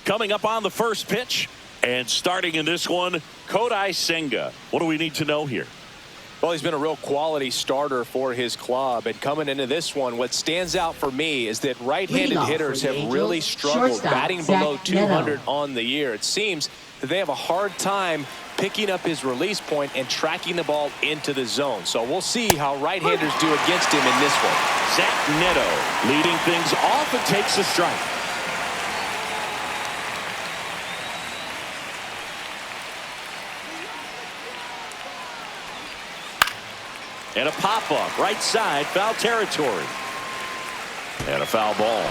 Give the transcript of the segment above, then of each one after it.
Coming up on the first pitch and starting in this one, Kodai Senga. What do we need to know here? Well, he's been a real quality starter for his club. And coming into this one, what stands out for me is that right-handed hitters have really struggled batting below 200 on the year. It seems that they have a hard time picking up his release point and tracking the ball into the zone. So we'll see how right-handers do against him in this one. Zach Neto leading things off and takes a strike. And a pop-up, right side, foul territory. And a foul ball.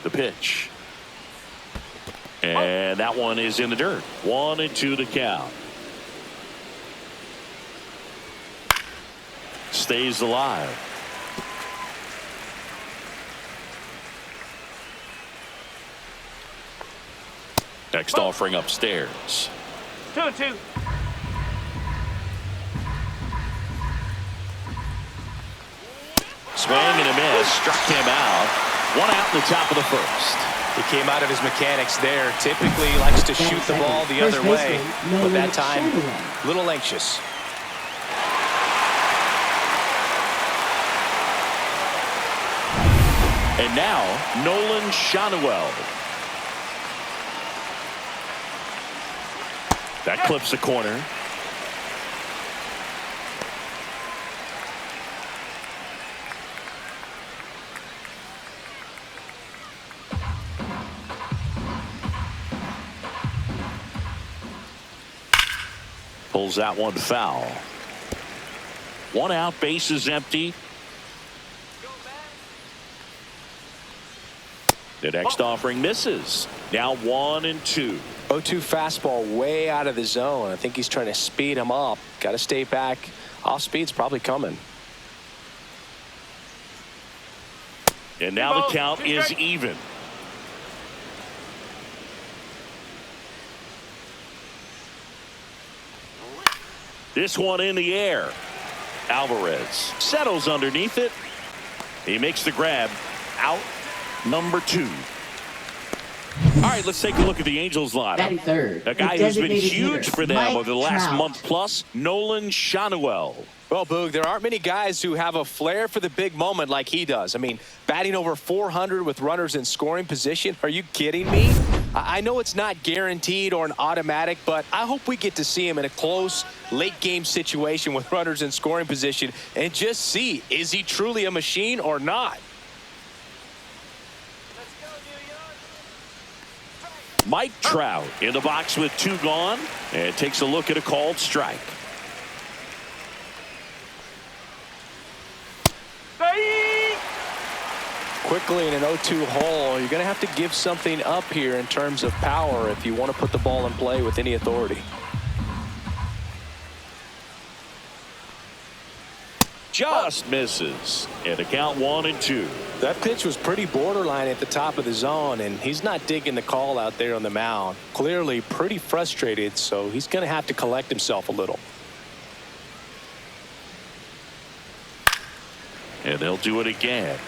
The pitch. And that one is in the dirt. 1-2 to count. Stays alive. Next offering upstairs. 2-2. Swing and a miss. Struck him out. 1 out in the top of the first. He came out of his mechanics there. Typically likes to shoot the ball the other way, but that time a little anxious. And now Nolan Shanuel. That clips the corner. Pulls that one foul. 1 out, base is empty. The next offering misses. Now 1-2. 0-2 fastball way out of the zone. I think he's trying to speed him up. Got to stay back. Off speed's probably coming. And now the count is even. This one in the air. Alvarez settles underneath it. He makes the grab. Out number 2. All right, let's take a look at the Angels lineup. A guy who's been huge for them over the last month plus, Nolan Shanuel. Well, Boog, there aren't many guys who have a flair for the big moment like he does. I mean, batting over 400 with runners in scoring position. Are you kidding me? I know it's not guaranteed or an automatic, but I hope we get to see him in a close, late-game situation with runners in scoring position and just see, is he truly a machine or not? Mike Trout in the box with 2 gone and takes a look at a called strike. Quickly in an 0-2 hole, you're going to have to give something up here in terms of power if you want to put the ball in play with any authority. Just misses. And the count 1-2. That pitch was pretty borderline at the top of the zone, and he's not digging the call out there on the mound. Clearly pretty frustrated, so he's going to have to collect himself a little. And they'll do it again.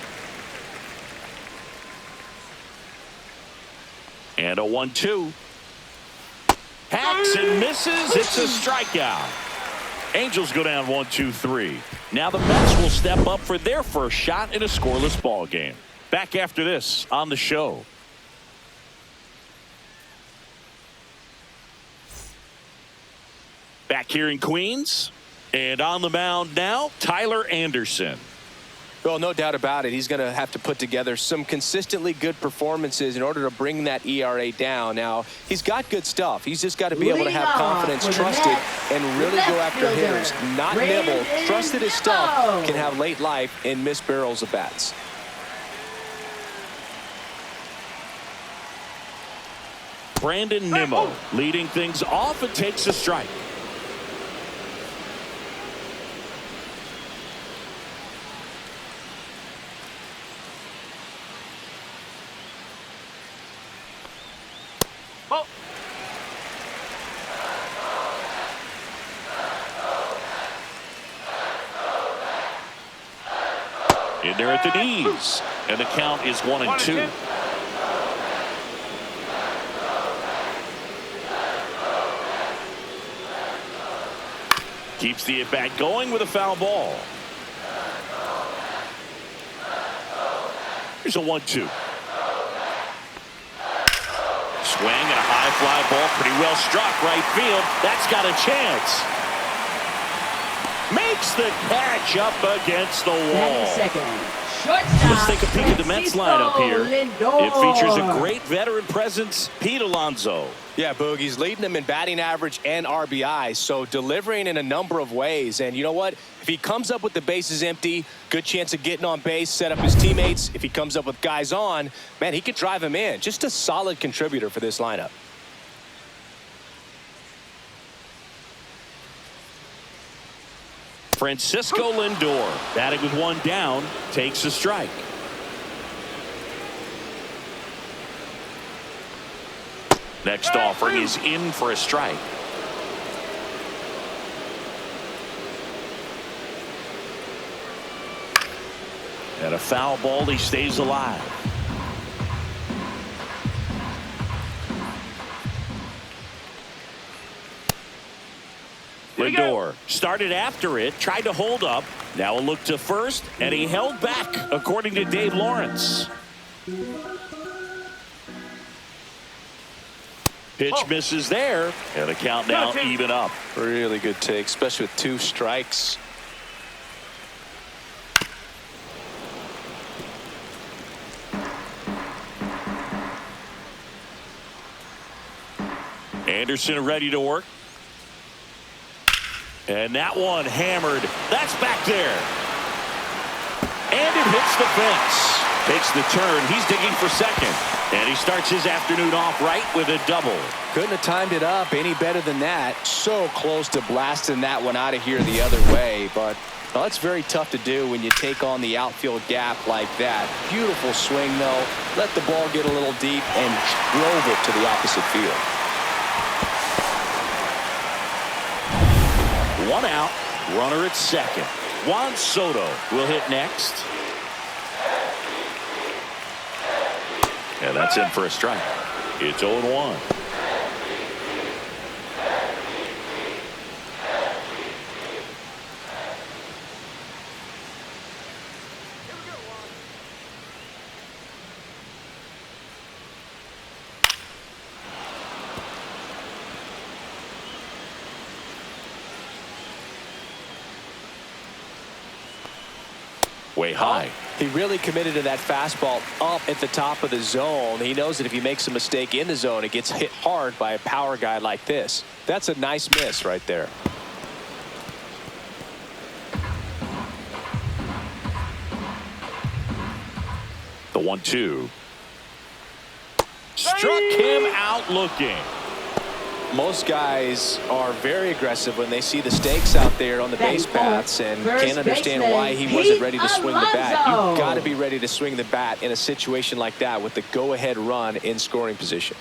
And a 1-2. Hacks and misses. It's a strikeout. Angels go down 1-2-3. Now the Mets will step up for their first shot in a scoreless ball game. Back after this on the show. Back here in Queens. And on the mound now, Tyler Anderson. Well, no doubt about it. He's going to have to put together some consistently good performances in order to bring that ERA down. Now, he's got good stuff. He's just got to be able to have confidence, trust it, and really go after hitters. Not nibble. Trust that his stuff can have late life and miss barrels of bats. Brandon Nimmo leading things off and takes a strike. In there at the knees. And the count is 1-2. Keeps the at-bat going with a foul ball. Here's a 1-2. Swing and a high fly ball, pretty well struck right field. That's got a chance. Makes the catch up against the wall. Let's take a peek at the Mets lineup here. It features a great veteran presence, Pete Alonso. Yeah, Boogie's leading them in batting average and RBI, so delivering in a number of ways. And you know what? If he comes up with the bases empty, good chance of getting on base, set up his teammates. If he comes up with guys on, man, he could drive him in. Just a solid contributor for this lineup. Francisco Lindor, batting with one down, takes a strike. Next offering is in for a strike. And a foul ball, he stays alive. Lindor started after it, tried to hold up. Now a look to first, and he held back, according to Dave Lawrence. Pitch misses there, and the count now even up. Really good take, especially with 2 strikes. Anderson ready to work. And that one hammered. That's back there. And it hits the fence. Takes the turn. He's digging for second. And he starts his afternoon off right with a double. Couldn't have timed it up any better than that. So close to blasting that one out of here the other way. But well, that's very tough to do when you take on the outfield gap like that. Beautiful swing, though. Let the ball get a little deep and drove it to the opposite field. One out, runner at second. Juan Soto will hit next. And that's in for a strike. It's 0-1. Way high. He really committed to that fastball up at the top of the zone. He knows that if he makes a mistake in the zone, it gets hit hard by a power guy like this. That's a nice miss right there. The 1-2. Struck him out looking. Most guys are very aggressive when they see the stakes out there on the base paths and can't understand why he wasn't ready to swing the bat. You've got to be ready to swing the bat in a situation like that with the go-ahead run in scoring position.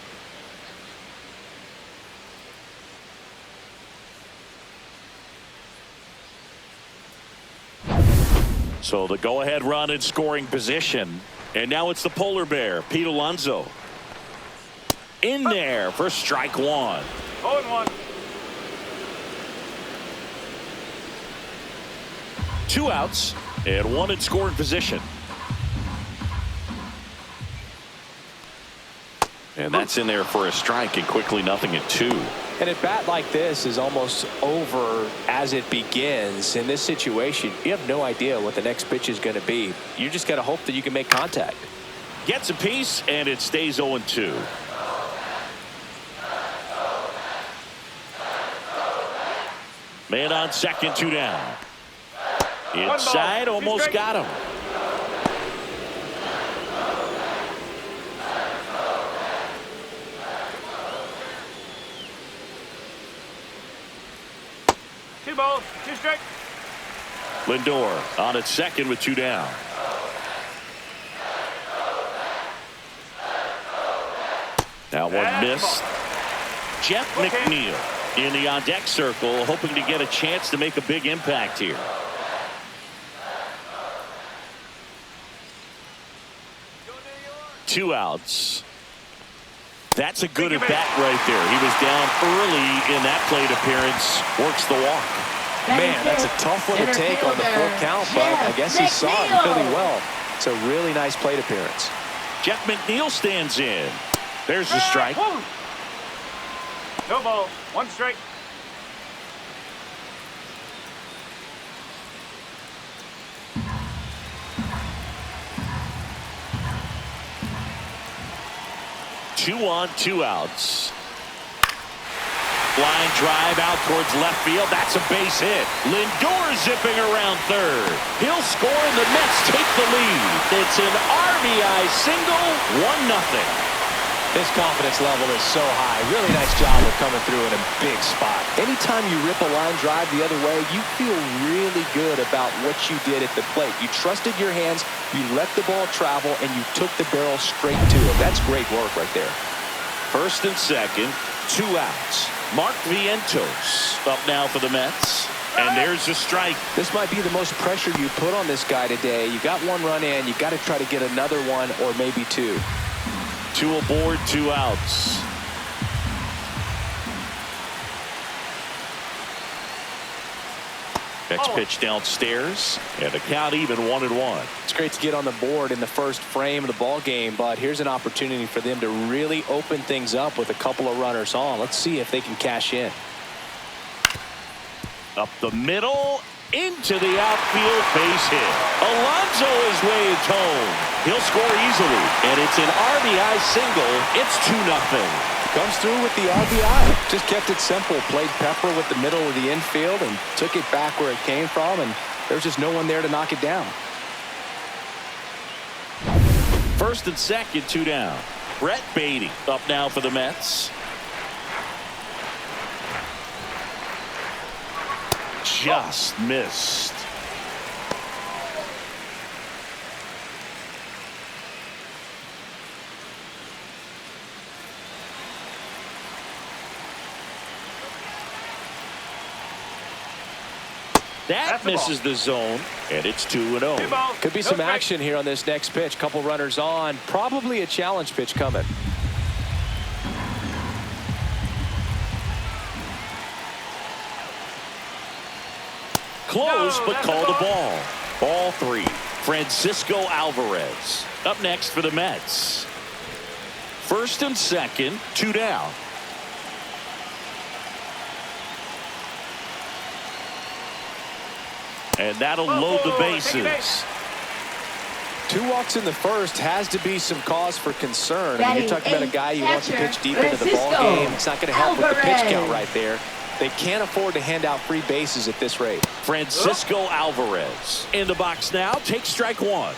So the go-ahead run in scoring position. And now it's the polar bear, Pete Alonso. In there for strike one. 0-1. 2 outs and 1 in scoring position. And that's in there for a strike, and quickly nothing at 2. And a bat like this is almost over as it begins. In this situation, you have no idea what the next pitch is going to be. You just got to hope that you can make contact. Gets a piece, and it stays 0-2. Man on second, 2 down. Inside, almost got him. Two balls, 2 strikes. Lindor on at second with 2 down. Now one missed. Jeff McNeil in the on-deck circle, hoping to get a chance to make a big impact here. 2 outs. That's a good at bat right there. He was down early in that plate appearance. Works the walk. Man, that's a tough one to take on the full count, but I guess he saw it really well. It's a really nice plate appearance. Jeff McNeil stands in. There's the strike. No ball. 1 strike. Two on, 2 outs. Line drive out towards left field. That's a base hit. Lindor zipping around third. He'll score and the Mets take the lead. It's an RBI single, 1-0. His confidence level is so high. Really nice job of coming through in a big spot. Anytime you rip a line drive the other way, you feel really good about what you did at the plate. You trusted your hands, you let the ball travel, and you took the barrel straight to it. That's great work right there. First and second, 2 outs. Mark Vientos up now for the Mets. And there's a strike. This might be the most pressure you put on this guy today. You got 1 run in. You got to try to get another one or maybe 2. 2 aboard, 2 outs. Next pitch downstairs, and the count even 1-1. It's great to get on the board in the first frame of the ball game, but here's an opportunity for them to really open things up with a couple of runners on. Let's see if they can cash in. Up the middle, into the outfield, base hit. Alonso is way home. He'll score easily, and it's an RBI single. It's 2-0. Comes through with the RBI. Just kept it simple. Played pepper with the middle of the infield and took it back where it came from, and there's just no one there to knock it down. First and second, 2 down. Brett Beatty up now for the Mets. Just missed. That misses the zone, and it's 2-0. Could be some action here on this next pitch. Couple runners on. Probably a challenge pitch coming. Close, but called a ball. Ball 3. Francisco Alvarez up next for the Mets. First and second, 2 down. And that'll load the bases. 2 walks in the first has to be some cause for concern. I mean, you're talking about a guy you want to pitch deep into the ball game. It's not going to help with the pitch count right there. They can't afford to hand out free bases at this rate. Francisco Alvarez in the box now. Take strike 1.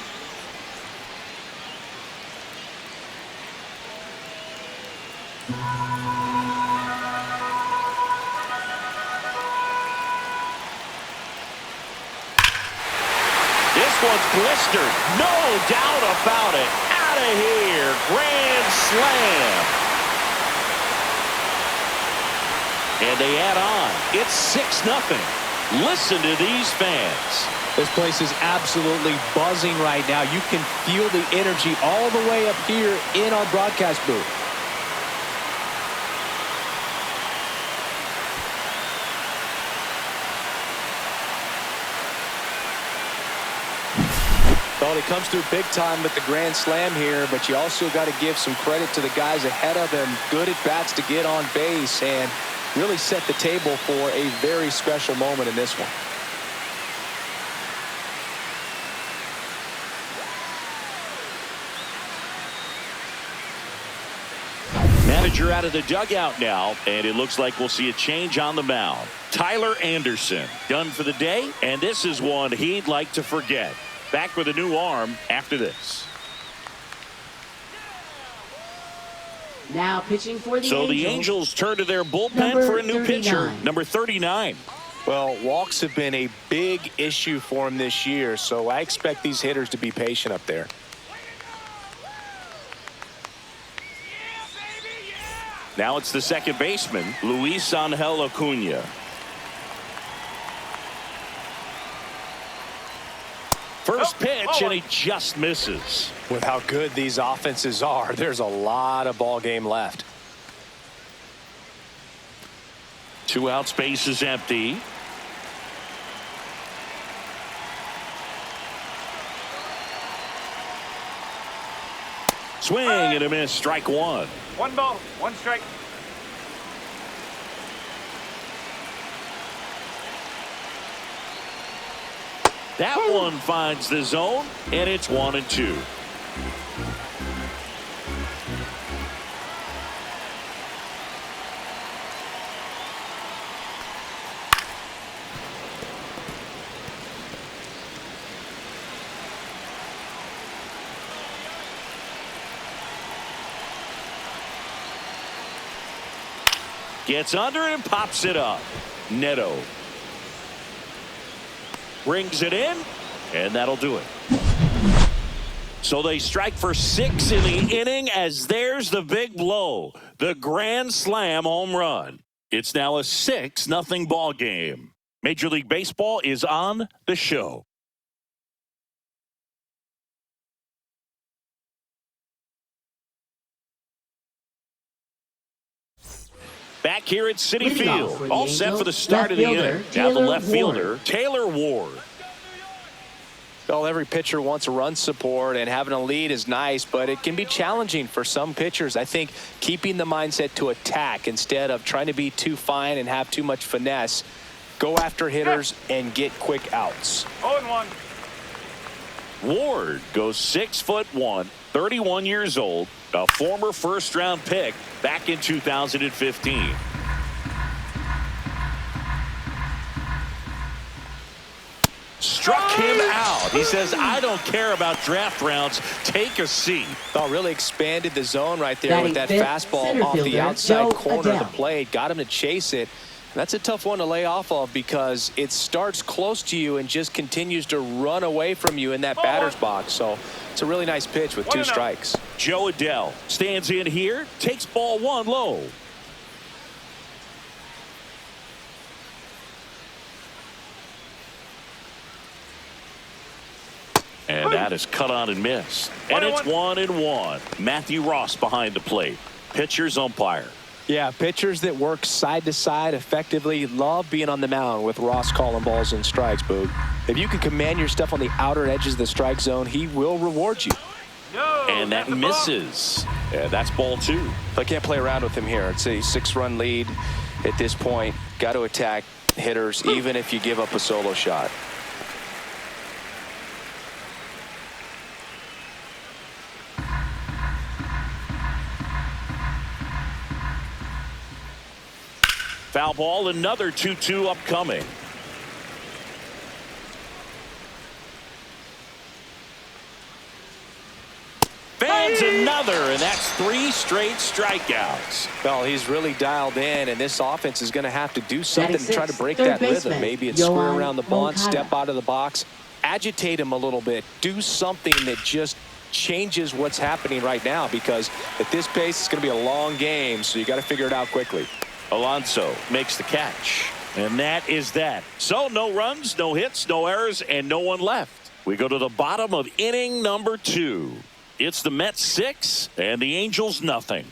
This one's blistered. No doubt about it. Out of here. Grand slam. And they add on. It's 6-0. Listen to these fans. This place is absolutely buzzing right now. You can feel the energy all the way up here in our broadcast booth. Well, he comes through big time with the grand slam here, but you also got to give some credit to the guys ahead of him. Good at bats to get on base and really set the table for a very special moment in this one. Manager out of the dugout now, and it looks like we'll see a change on the mound. Tyler Anderson done for the day, and this is one he'd like to forget. Back with a new arm after this. Now pitching for the So Angels. the Angels turn to their bullpen for a new pitcher, number 39. Well, walks have been a big issue for him this year, so I expect these hitters to be patient up there. Now it's the second baseman, Luis Angel Acuna. First Oh, pitch, oh. and he just misses. With how good these offenses are, there's a lot of ball game left. 2 outs, base is empty. Swing and a miss, strike 1. 1 ball, 1 strike. That one finds the zone, and it's 1-2. Gets under it and pops it up. Neto brings it in, and that'll do it. So they strike for 6 in the inning as there's the big blow. The grand slam home run. It's now a 6-0 ball game. Major League Baseball is on the show. Back here at Citi Leading off for Field, the all set Angels, for the start left of the fielder, inning. Now the Taylor left fielder, Taylor Ward. Well, every pitcher wants a run support, and having a lead is nice, but it can be challenging for some pitchers. I think keeping the mindset to attack instead of trying to be too fine and have too much finesse, go after hitters and get quick outs. 0-1. Ward goes 6'1", 31 years old, a former first-round pick back in 2015. Struck him out. He says, I don't care about draft rounds. Take a seat. Oh, really expanded the zone right there Batting with that fifth, fastball center off the fielder, outside Joe corner of Adele. the plate. Got him to chase it. That's a tough one to lay off of because it starts close to you and just continues to run away from you in that batter's box. So it's a really nice pitch with 2 strikes. Joe Adele stands in here, takes ball 1 low. And that is cut on and missed. And it's 1-1. Matthew Ross behind the plate. Pitcher's umpire. Yeah, pitchers that work side to side effectively love being on the mound with Ross calling balls and strikes, Boog. If you can command your stuff on the outer edges of the strike zone, he will reward you. No, And that misses. Yeah, that's ball 2. I can't play around with him here. It's a 6-run lead at this point. Got to attack hitters even if you give up a solo shot. Foul ball, another 2-2 upcoming. Fans another, and that's 3 straight strikeouts. Well, he's really dialed in, and this offense is going to have to do something to try to break Third that rhythm. baseman, Maybe it's Yohan square around the bunt, Moncada. step out of the box, agitate him a little bit, do something that just changes what's happening right now, because at this pace, it's going to be a long game, so you got to figure it out quickly. Alonso makes the catch, and that is that. So no runs, no hits, no errors, and no one left. We go to the bottom of inning number 2. It's the Mets 6 and the Angels nothing.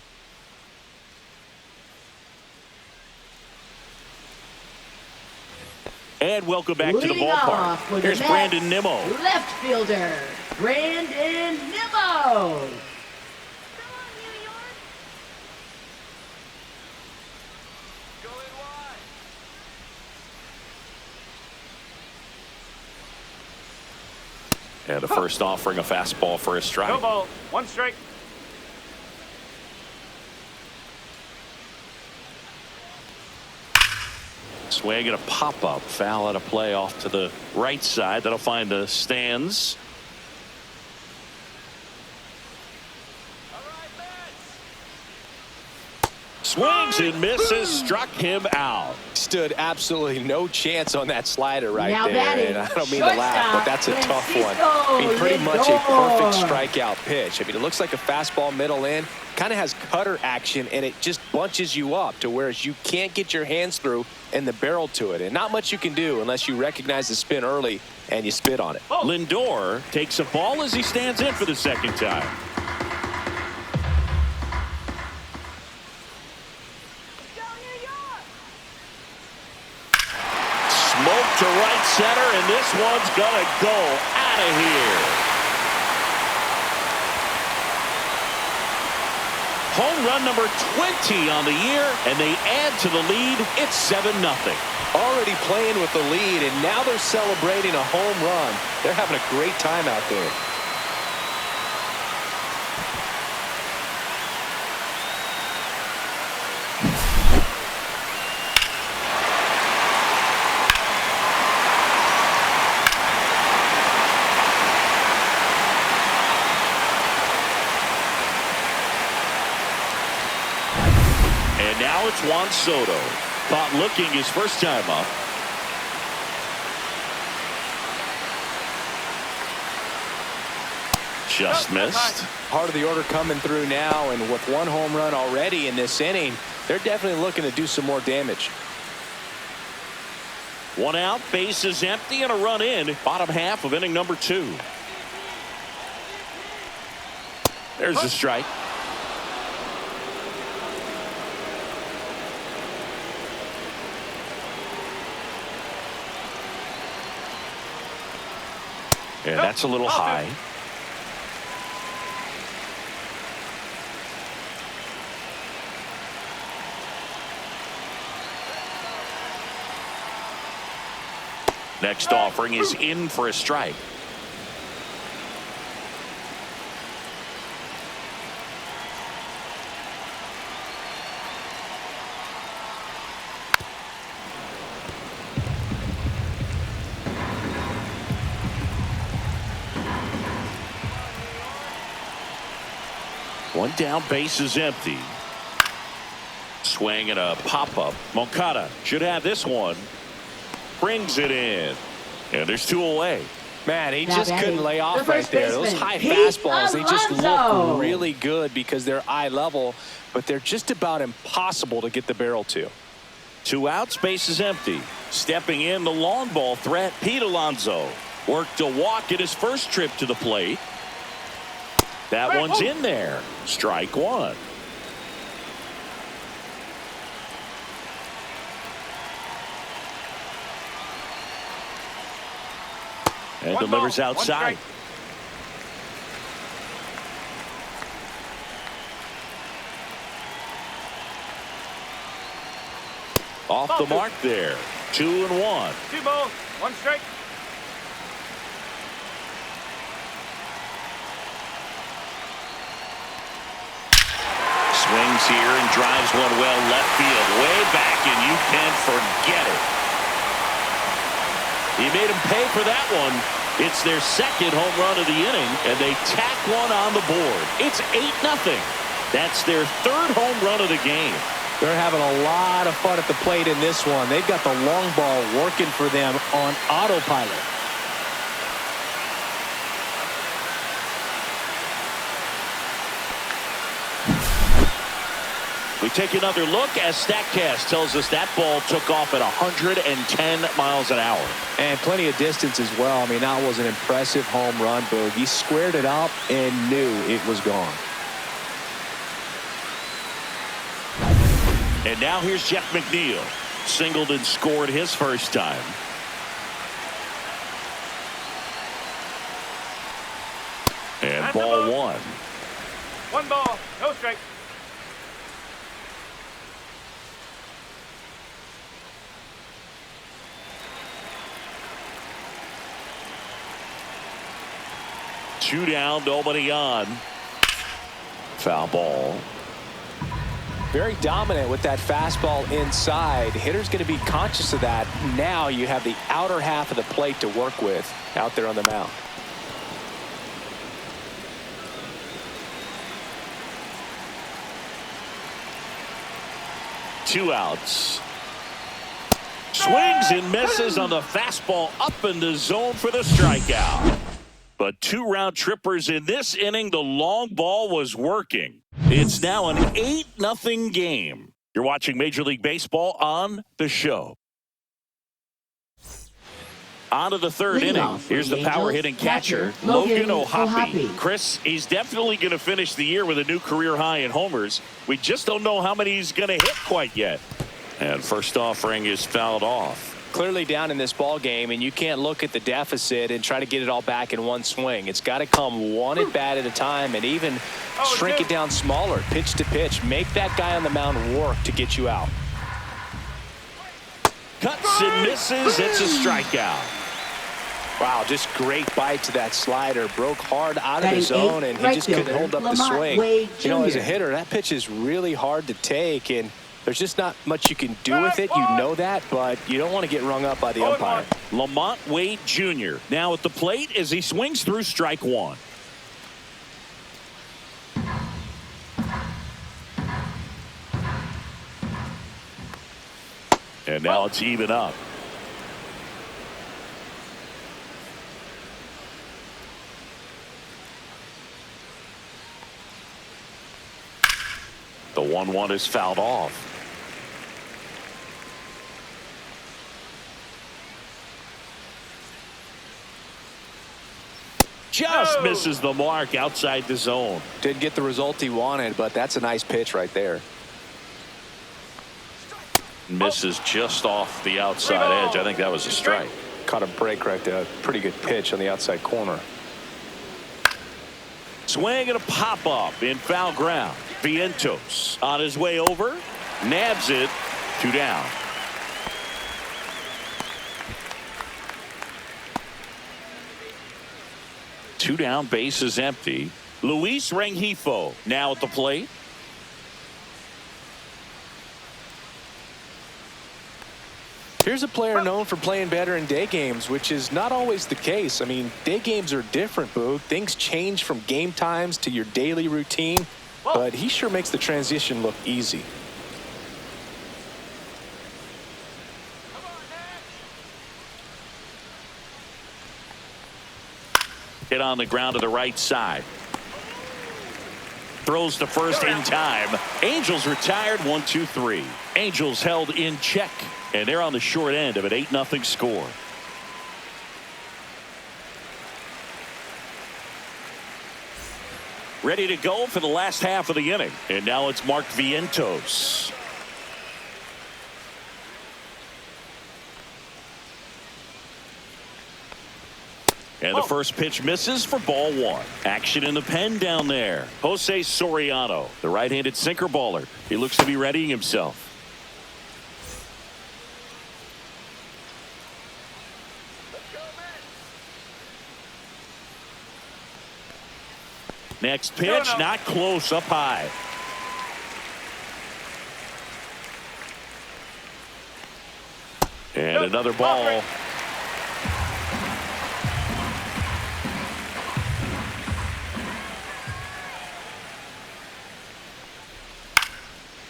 And welcome back to the Leading ballpark. off for the Here's Mets, Brandon Nimmo. Left fielder, Brandon Nimmo. And a first offering, a fastball for a strike. No ball, 1 strike. Swing and a pop-up. Foul out of play off to the right side. That'll find the stands. Swings and misses, struck him out. Stood absolutely no chance on that slider right Now there. batting, And I don't mean to laugh, but that's a tough one. Francisco I mean, pretty much a Lindor. perfect strikeout pitch. I mean, it looks like a fastball middle in, kind of has cutter action, and it just bunches you up to where you can't get your hands through and the barrel to it. And not much you can do unless you recognize the spin early and you spit on it. Lindor takes a ball as he stands in for the second time. Smoke to right center, and this one's gonna go out of here. Home run number 20 on the year, and they add to the lead. It's 7-0. Already playing with the lead, and now they're celebrating a home run. They're having a great time out there. And now it's Juan Soto. Caught looking his first time up. Just missed. Part of the order coming through now, and with one home run already in this inning, they're definitely looking to do some more damage. One out, bases empty, and a run in. Bottom half of inning number 2. There's a strike. And that's a little high. Next offering is in for a strike. One down, base is empty. Swing and a pop-up. Moncada should have this one. Brings it in. And there's 2 away. Man, he Now just batting, couldn't lay off the right first there. Those baseman, high Pete fastballs, they just Alonso. look really good because they're eye level, but they're just about impossible to get the barrel to. 2 outs, base is empty. Stepping in the long ball threat, Pete Alonso. Worked a walk at his first trip to the plate. That one's in there. Strike 1. And One delivers ball, outside. Off the mark there. 2-1. 2 balls, 1 strike. Swings here and drives one well left field. Way back, and you can forget it. He made him pay for that one. It's their second home run of the inning, and they tack one on the board. It's 8-0. That's their 3rd home run of the game. They're having a lot of fun at the plate in this one. They've got the long ball working for them on autopilot. We take another look as StatCast tells us that ball took off at 110 miles an hour. And plenty of distance as well. I mean, that was an impressive home run, Boog. He squared it up and knew it was gone. And now here's Jeff McNeil. Singled and scored his first time. And That's ball a ball. 1. 1 ball, no strike. Two down, nobody on. Foul ball. Very dominant with that fastball inside. Hitter's going to be conscious of that. Now you have the outer half of the plate to work with out there on the mound. 2 outs. Swings and misses on the fastball up in the zone for the strikeout. But 2 round trippers in this inning. The long ball was working. It's now an 8-0 game. You're watching Major League Baseball on the show. On to the 3rd inning. Here's the power hitting catcher, Logan O'Hoppe. Chris, he's definitely going to finish the year with a new career high in homers. We just don't know how many he's going to hit quite yet. And first offering is fouled off. Clearly down in this ball game, and you can't look at the deficit and try to get it all back in one swing. It's got to come one at bat at a time, and even shrink it down smaller, pitch to pitch. Make that guy on the mound work to get you out. Cuts and misses. It's a strikeout. Wow, just great bite to that slider. Broke hard out of the zone, and he just couldn't hold up the swing. You know, as a hitter, that pitch is really hard to take, and there's just not much you can do with it. You know that, but you don't want to get rung up by the umpire. Lamont Wade Jr. now at the plate as he swings through strike 1. And now it's even up. The 1-1 is fouled off. Just misses the mark outside the zone. Didn't get the result he wanted, but that's a nice pitch right there. Misses just off the outside edge. I think that was a strike. Caught a break right there. Pretty good pitch on the outside corner. Swing and a pop up in foul ground. Vientos on his way over. Nabs it. 2 down. Two down, base is empty. Luis Rengifo now at the plate. Here's a player known for playing better in day games, which is not always the case. I mean, day games are different, Boog. Things change from game times to your daily routine, but he sure makes the transition look easy. Hit on the ground to the right side. Throws to first in time. Angels retired 1-2-3. Angels held in check, and they're on the short end of an 8-0 score. Ready to go for the last half of the inning, and now it's Mark Vientos. And the first pitch misses for ball 1. Action in the pen down there. Jose Soriano, the right-handed sinker baller. He looks to be readying himself. Next pitch, not close, up high. And another ball.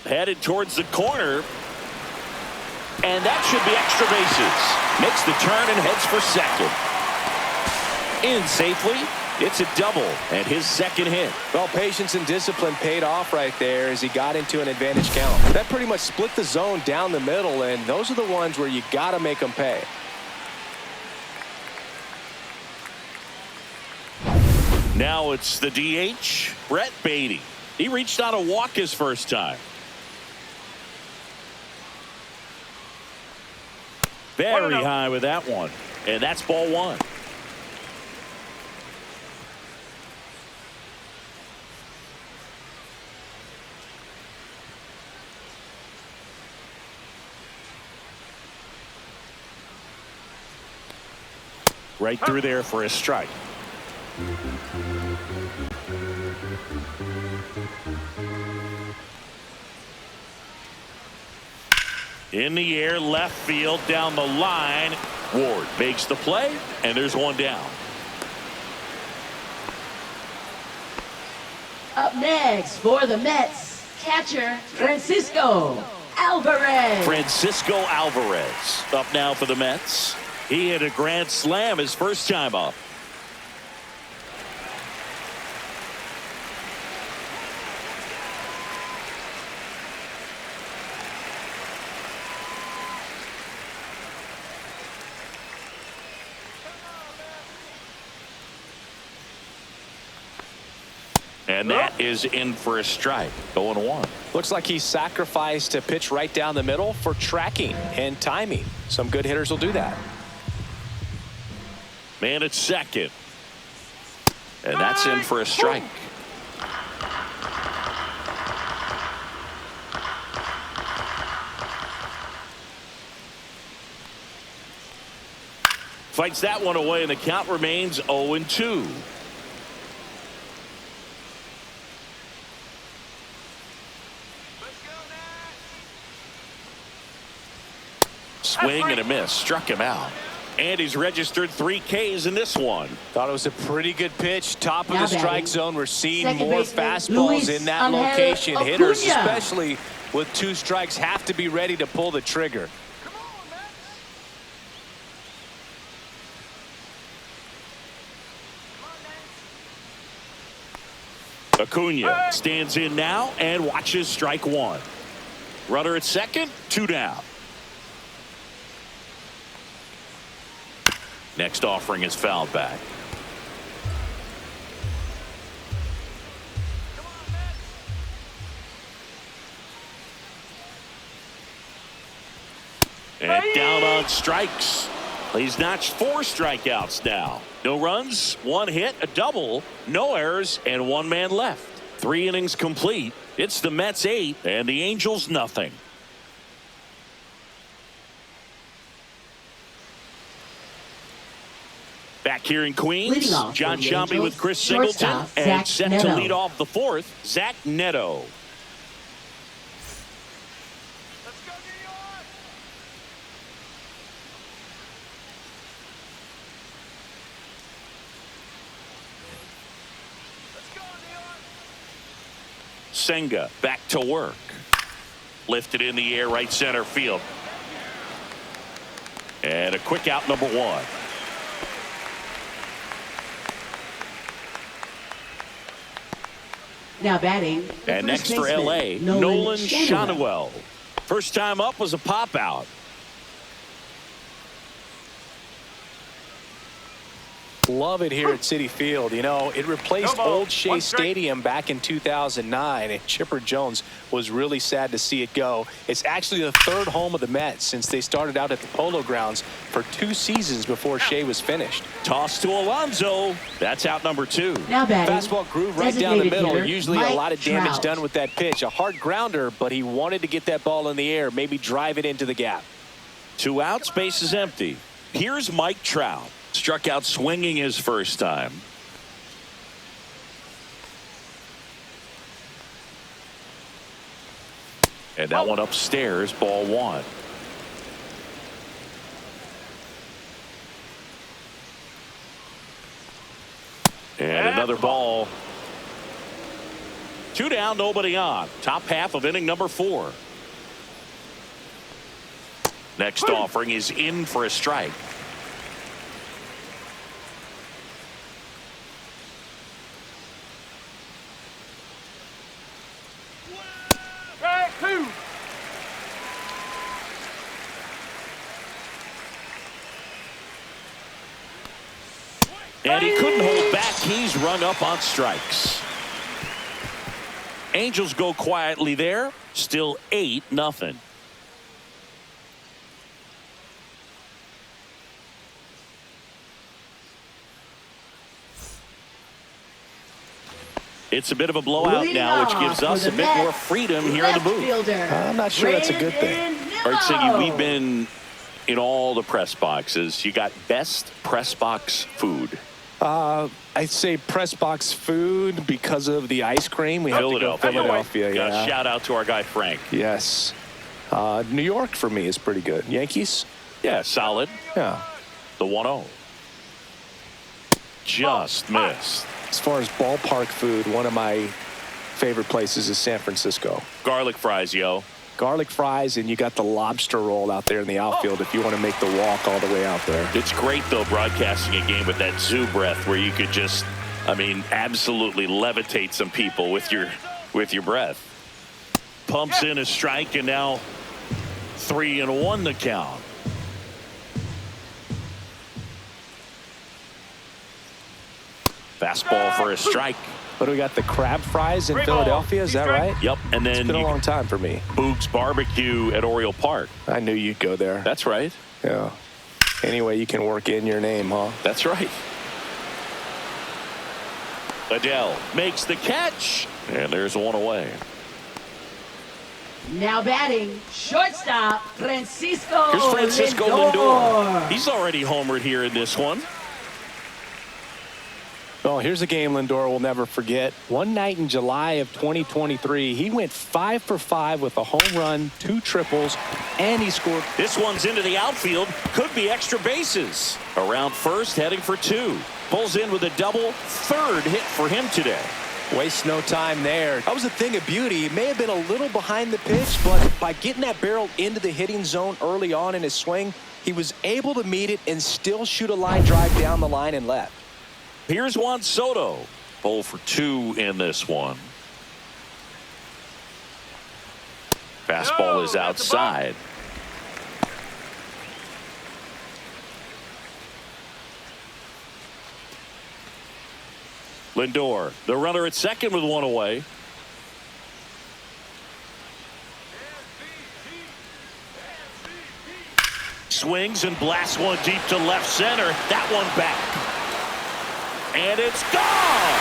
Headed towards the corner. And that should be extra bases. Makes the turn and heads for second. In safely. It's a double and his second hit. Well, patience and discipline paid off right there as he got into an advantage count. That pretty much split the zone down the middle, and those are the ones where you got to make them pay. Now it's the DH, Brett Beatty. He reached on a walk his first time. Very high with that one. And that's ball 1. Right through there for a strike. In the air, left field, down the line. Ward makes the play, and there's one down. Up next for the Mets, catcher Francisco Alvarez. Francisco Alvarez up now for the Mets. He hit a grand slam his first time up. And that is in for a strike. 0-1. Looks like he sacrificed a pitch right down the middle for tracking and timing. Some good hitters will do that. Man at second. And that's in for a strike. Fights that one away, and the count remains 0-2. Swing and a miss. Struck him out. And he's registered 3 Ks in this one. Thought it was a pretty good pitch. Top of Now the strike batting, zone. We're seeing second more baseman, fastballs Luis in that Angel location. Hitters, Acuna. especially with 2 strikes, have to be ready to pull the trigger. Acuna stands in now and watches strike 1. Runner at second, 2 down. Next offering is fouled back. And down on strikes. He's notched 4 strikeouts now. No runs, 1 hit, a double, no errors, and 1 man left. 3 innings complete. It's the Mets 8 and the Angels nothing. Back here in Queens, John Sciambi with Chris Singleton, and set to lead off the 4th, Zach Neto. Senga back to work. Lifted in the air, right center field. And a quick out, number 1. Now batting. And next for LA, Nolan Schanuel. First time up was a pop out. Love it here at Citi Field. You know, it replaced old Shea Stadium back in 2009, and Chipper Jones was really sad to see it go. It's actually the 3rd home of the Mets since they started out at the Polo Grounds for 2 seasons before Shea was finished. Toss to Alonso. That's out number 2. Now batting. Fastball groove right down the middle. Hitter, Usually Mike a lot of damage Trout. done with that pitch. A hard grounder, but he wanted to get that ball in the air, maybe drive it into the gap. 2 outs, base is empty. Here's Mike Trout. Struck out swinging his first time. And that one upstairs, ball 1. And another ball. 2 down, nobody on. Top half of inning number 4. Next offering is in for a strike. And he couldn't hold back. He's rung up on strikes. Angels go quietly there. Still 8-0. It's a bit of a blowout now, which gives us a bit more freedom here in the booth. I'm not sure that's a good thing. All right, Siggy, we've been in all the press boxes. You got best press box food. I'd say press box food because of the ice cream. We have to go Philadelphia. Yeah. Shout out to our guy Frank. Yes. New York for me is pretty good. Yankees? Yeah, solid. Yeah. The 1-0. Just missed. As far as ballpark food, one of my favorite places is San Francisco. Garlic fries, yo. garlic fries, and you got the lobster roll out there in the outfield if you want to make the walk all the way out there. It's great, though, broadcasting a game with that zoo breath where you could just, I mean, absolutely levitate some people with your breath. Pumps in a strike, and now 3-1 the count. Fastball for a strike. What do we got? The crab fries in Great Philadelphia, ball. is that right? Yep, and then It's been a long time for me. Boog's Barbecue at Oriole Park. I knew you'd go there. That's right. Yeah. Anyway, you can work in your name, huh? That's right. Adele makes the catch, and there's one away. Now batting, shortstop, Francisco Here's Francisco Lindor. Lindor. He's already homered here in this one. Well, here's a game Lindor will never forget. One night in July of 2023, he went 5 for 5 with a home run, 2 triples, and he scored. This one's into the outfield. Could be extra bases. Around first, heading for 2. Pulls in with a double. Third hit for him today. Wastes no time there. That was a thing of beauty. He may have been a little behind the pitch, but by getting that barrel into the hitting zone early on in his swing, he was able to meet it and still shoot a line drive down the line and left. Here's Juan Soto. 0 for 2 in this one. Fastball is outside. Lindor, the runner at second with one away. Swings and blasts one deep to left center. That one back. And it's gone.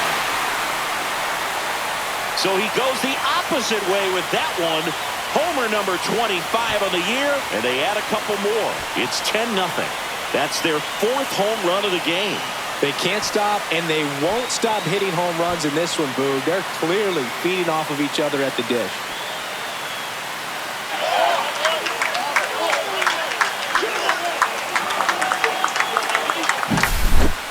So he goes the opposite way with that one. Homer number 25 on the year, and they add a couple more. It's 10-0. That's their 4th home run of the game. They can't stop, and they won't stop hitting home runs in this one, Boog. They're clearly feeding off of each other at the dish.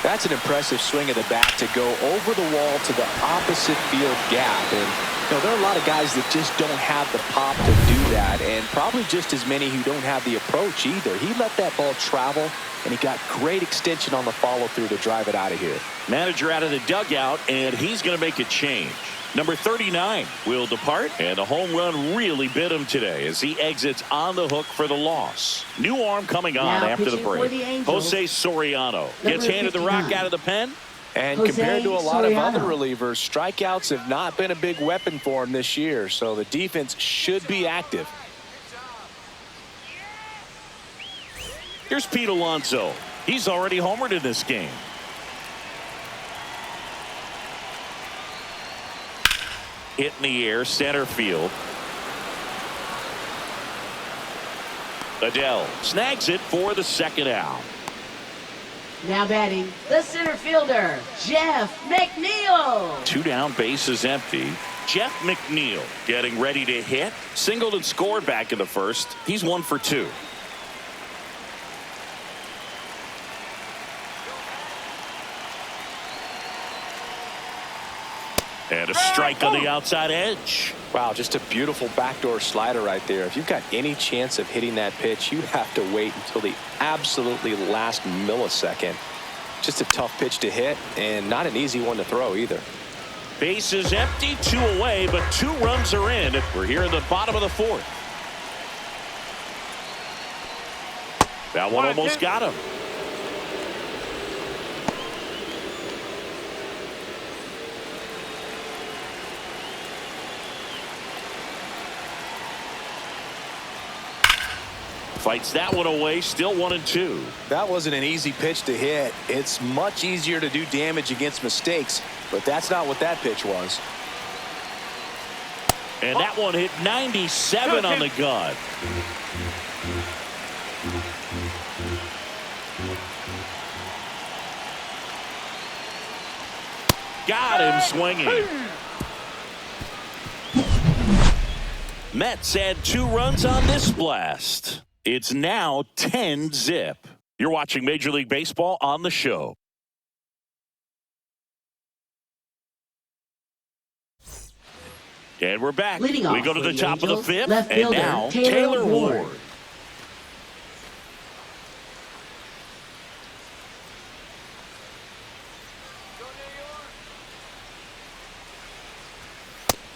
That's an impressive swing of the bat to go over the wall to the opposite field gap. And you know, there are a lot of guys that just don't have the pop to do that, and probably just as many who don't have the approach either. He let that ball travel, and he got great extension on the follow-through to drive it out of here. Manager out of the dugout, and he's going to make a change. Number 39 will depart, and a home run really bit him today as he exits on the hook for the loss. New arm coming on Now after the pitching for break. the Angels, Jose Soriano number gets handed the rock 59. out of the pen. And Jose compared to a lot of other Soriano. relievers, strikeouts have not been a big weapon for him this year, so the defense should be active. Here's Pete Alonso. He's already homered in this game. Hit in the air, center field. Adele snags it for the second out. Now batting, the center fielder, Jeff McNeil. 2 down, bases empty. Jeff McNeil getting ready to hit. Singled and scored back in the first. He's 1 for 2. And a strike on the outside edge. Wow, just a beautiful backdoor slider right there. If you've got any chance of hitting that pitch, you have to wait until the absolutely last millisecond. Just a tough pitch to hit, and not an easy one to throw either. Bases empty, 2 away, but 2 runs are in. We're here in the bottom of the 4th. That one almost got him. Fights that one away, still 1 and 2. That wasn't an easy pitch to hit. It's much easier to do damage against mistakes, but that's not what that pitch was. And that one hit 97 on the gun. Got him swinging. Mets add 2 runs on this blast. It's now 10-0. You're watching Major League Baseball on the show. And we're back. Leading We off go to for the top of the Angels, fifth. left And fielder, now, Taylor Taylor Ward. Ward.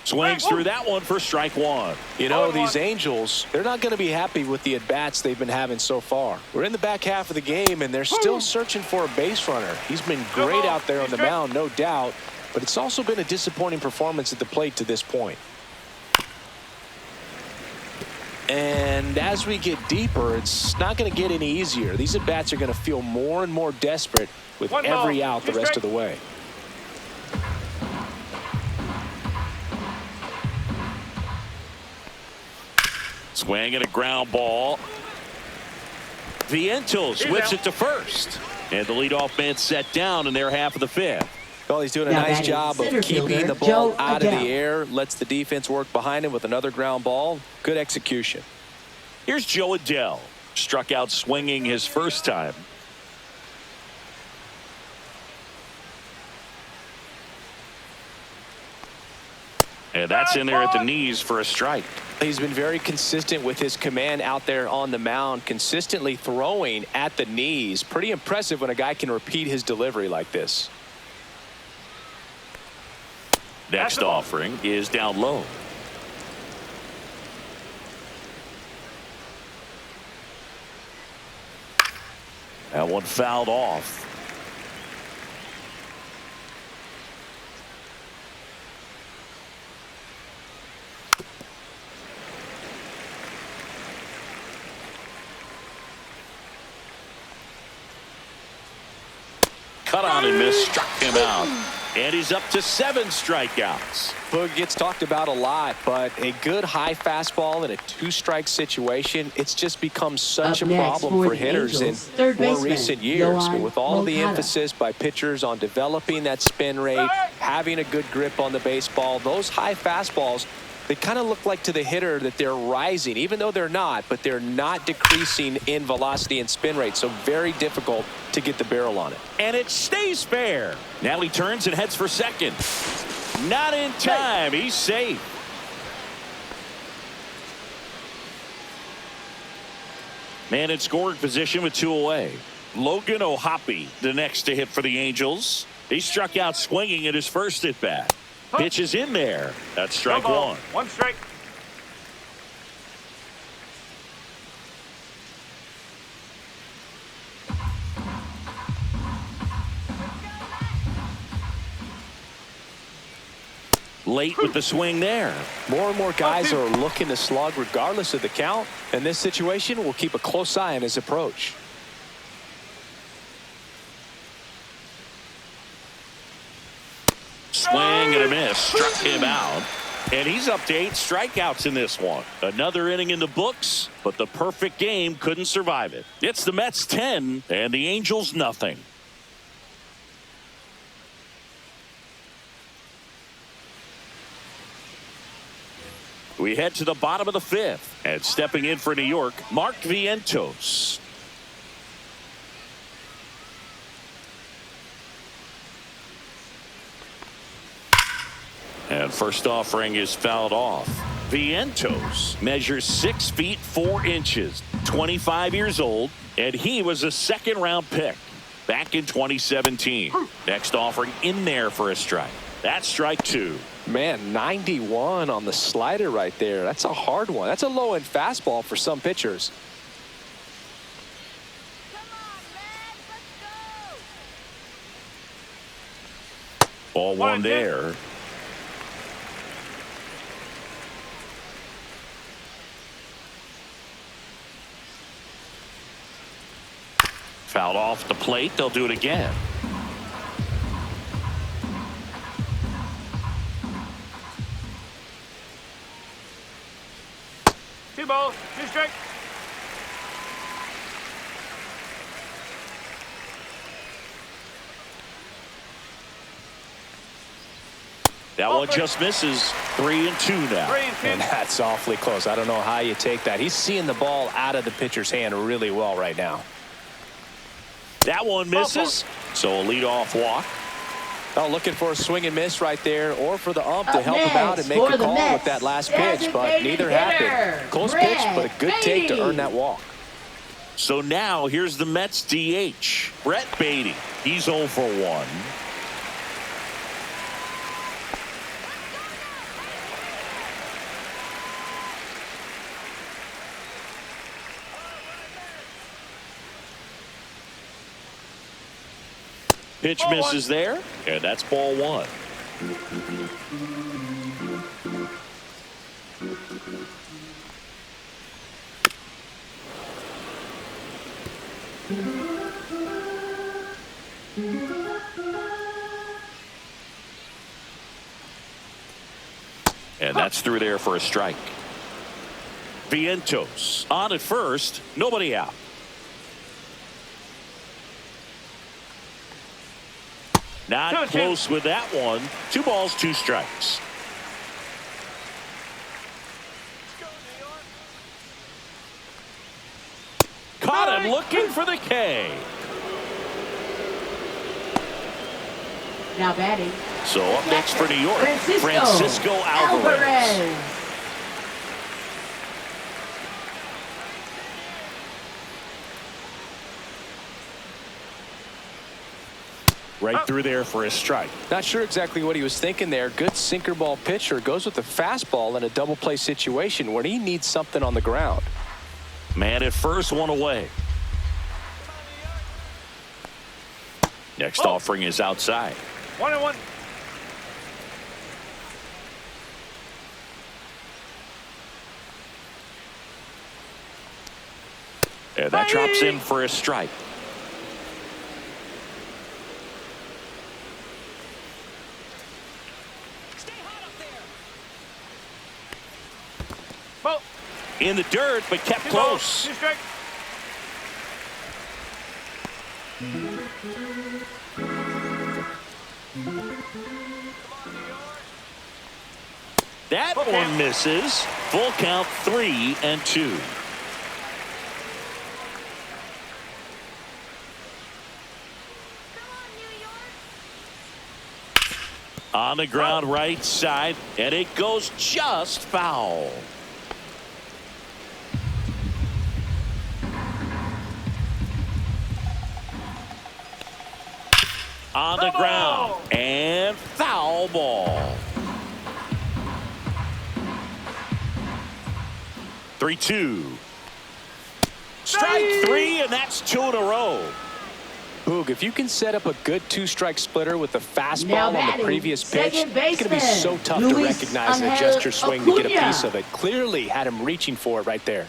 Swings through that one for strike one. You know, these Angels, they're not going to be happy with the at-bats they've been having so far. We're in the back half of the game, and they're still searching for a base runner. He's been great out there on the mound, no doubt, but it's also been a disappointing performance at the plate to this point. And as we get deeper, it's not going to get any easier. These at-bats are going to feel more and more desperate with every out the rest of the way. Swing and a ground ball. Vientos whips it to first. And the leadoff man set down in their half of the fifth. Well, he's doing a nice job of keeping the ball out of the air. Lets the defense work behind him with another ground ball. Good execution. Here's Joe Adell. Struck out swinging his first time. And that's in there at the knees for a strike. He's been very consistent with his command out there on the mound, consistently throwing at the knees. Pretty impressive when a guy can repeat his delivery like this. Next offering is down low. That one fouled off. Cut on and miss, struck him out. And he's up to 7 strikeouts. Boog gets talked about a lot, but a good high fastball in a 2-strike situation, it's just become such a problem for hitters in more recent years. With all of the emphasis by pitchers on developing that spin rate, having a good grip on the baseball, those high fastballs, they kind of look like to the hitter that they're rising, even though they're not, but they're not decreasing in velocity and spin rate. So very difficult to get the barrel on it. And it stays fair. Now he turns and heads for second. Not in time. He's safe. Man in scoring position with 2 away. Logan O'Hoppe, the next to hit for the Angels. He struck out swinging at his first at bat. Pitch is in there. That's strike one. 1 strike. Late with the swing there. More and more guys are looking to slug regardless of the count. In this situation, we'll keep a close eye on his approach. Swing and a miss. Struck him out. And he's up to 8 strikeouts in this one. Another inning in the books, but the perfect game couldn't survive it. It's the Mets 10 and the Angels nothing. We head to the bottom of the fifth, and stepping in for New York, Mark Vientos. And first offering is fouled off. Vientos measures 6 feet 4 inches, 25 years old, and he was a second-round pick back in 2017. Next offering in there for a strike. That's strike 2. Man, 91 on the slider right there. That's a hard one. That's a low-end fastball for some pitchers. Ball 1 there. Fouled off the plate. They'll do it again. Two balls, 2 strikes. That one just misses. 3-2 now. 3-2. And that's awfully close. I don't know how you take that. He's seeing the ball out of the pitcher's hand really well right now. That one misses. So a leadoff walk. Oh, looking for a swing and miss right there, or for the ump to Up help him out next and make for a the call Mets, with that last pitch, but designated neither hitter, happened. Close Reid pitch, but a good take to earn that walk. So now here's the Mets DH, Brett Beatty. He's 0 for 1. Pitch Ball misses there, and that's ball 1. And that's through there for a strike. Vientos on at first, nobody out. Not close with that one. 2 balls, 2 strikes. Caught him looking for the K. Now batting. So up next for New York, Francisco Alvarez. Right through there for a strike. Not sure exactly what he was thinking there. Good sinker ball pitcher goes with the fastball in a double play situation when he needs something on the ground. Man at first, 1 away. Next offering is outside. 1-1. And that drops in for a strike. In the dirt, but kept close. That one misses. Full count, 3-2. On the ground right side, and it goes just foul. On the ground, and foul ball. 3-2. Strike 3, and that's 2 in a row. Boog, if you can set up a good 2-strike splitter with the fastball on the previous pitch, it's going to be so tough to recognize and adjust your swing to get a piece of it. Clearly had him reaching for it right there.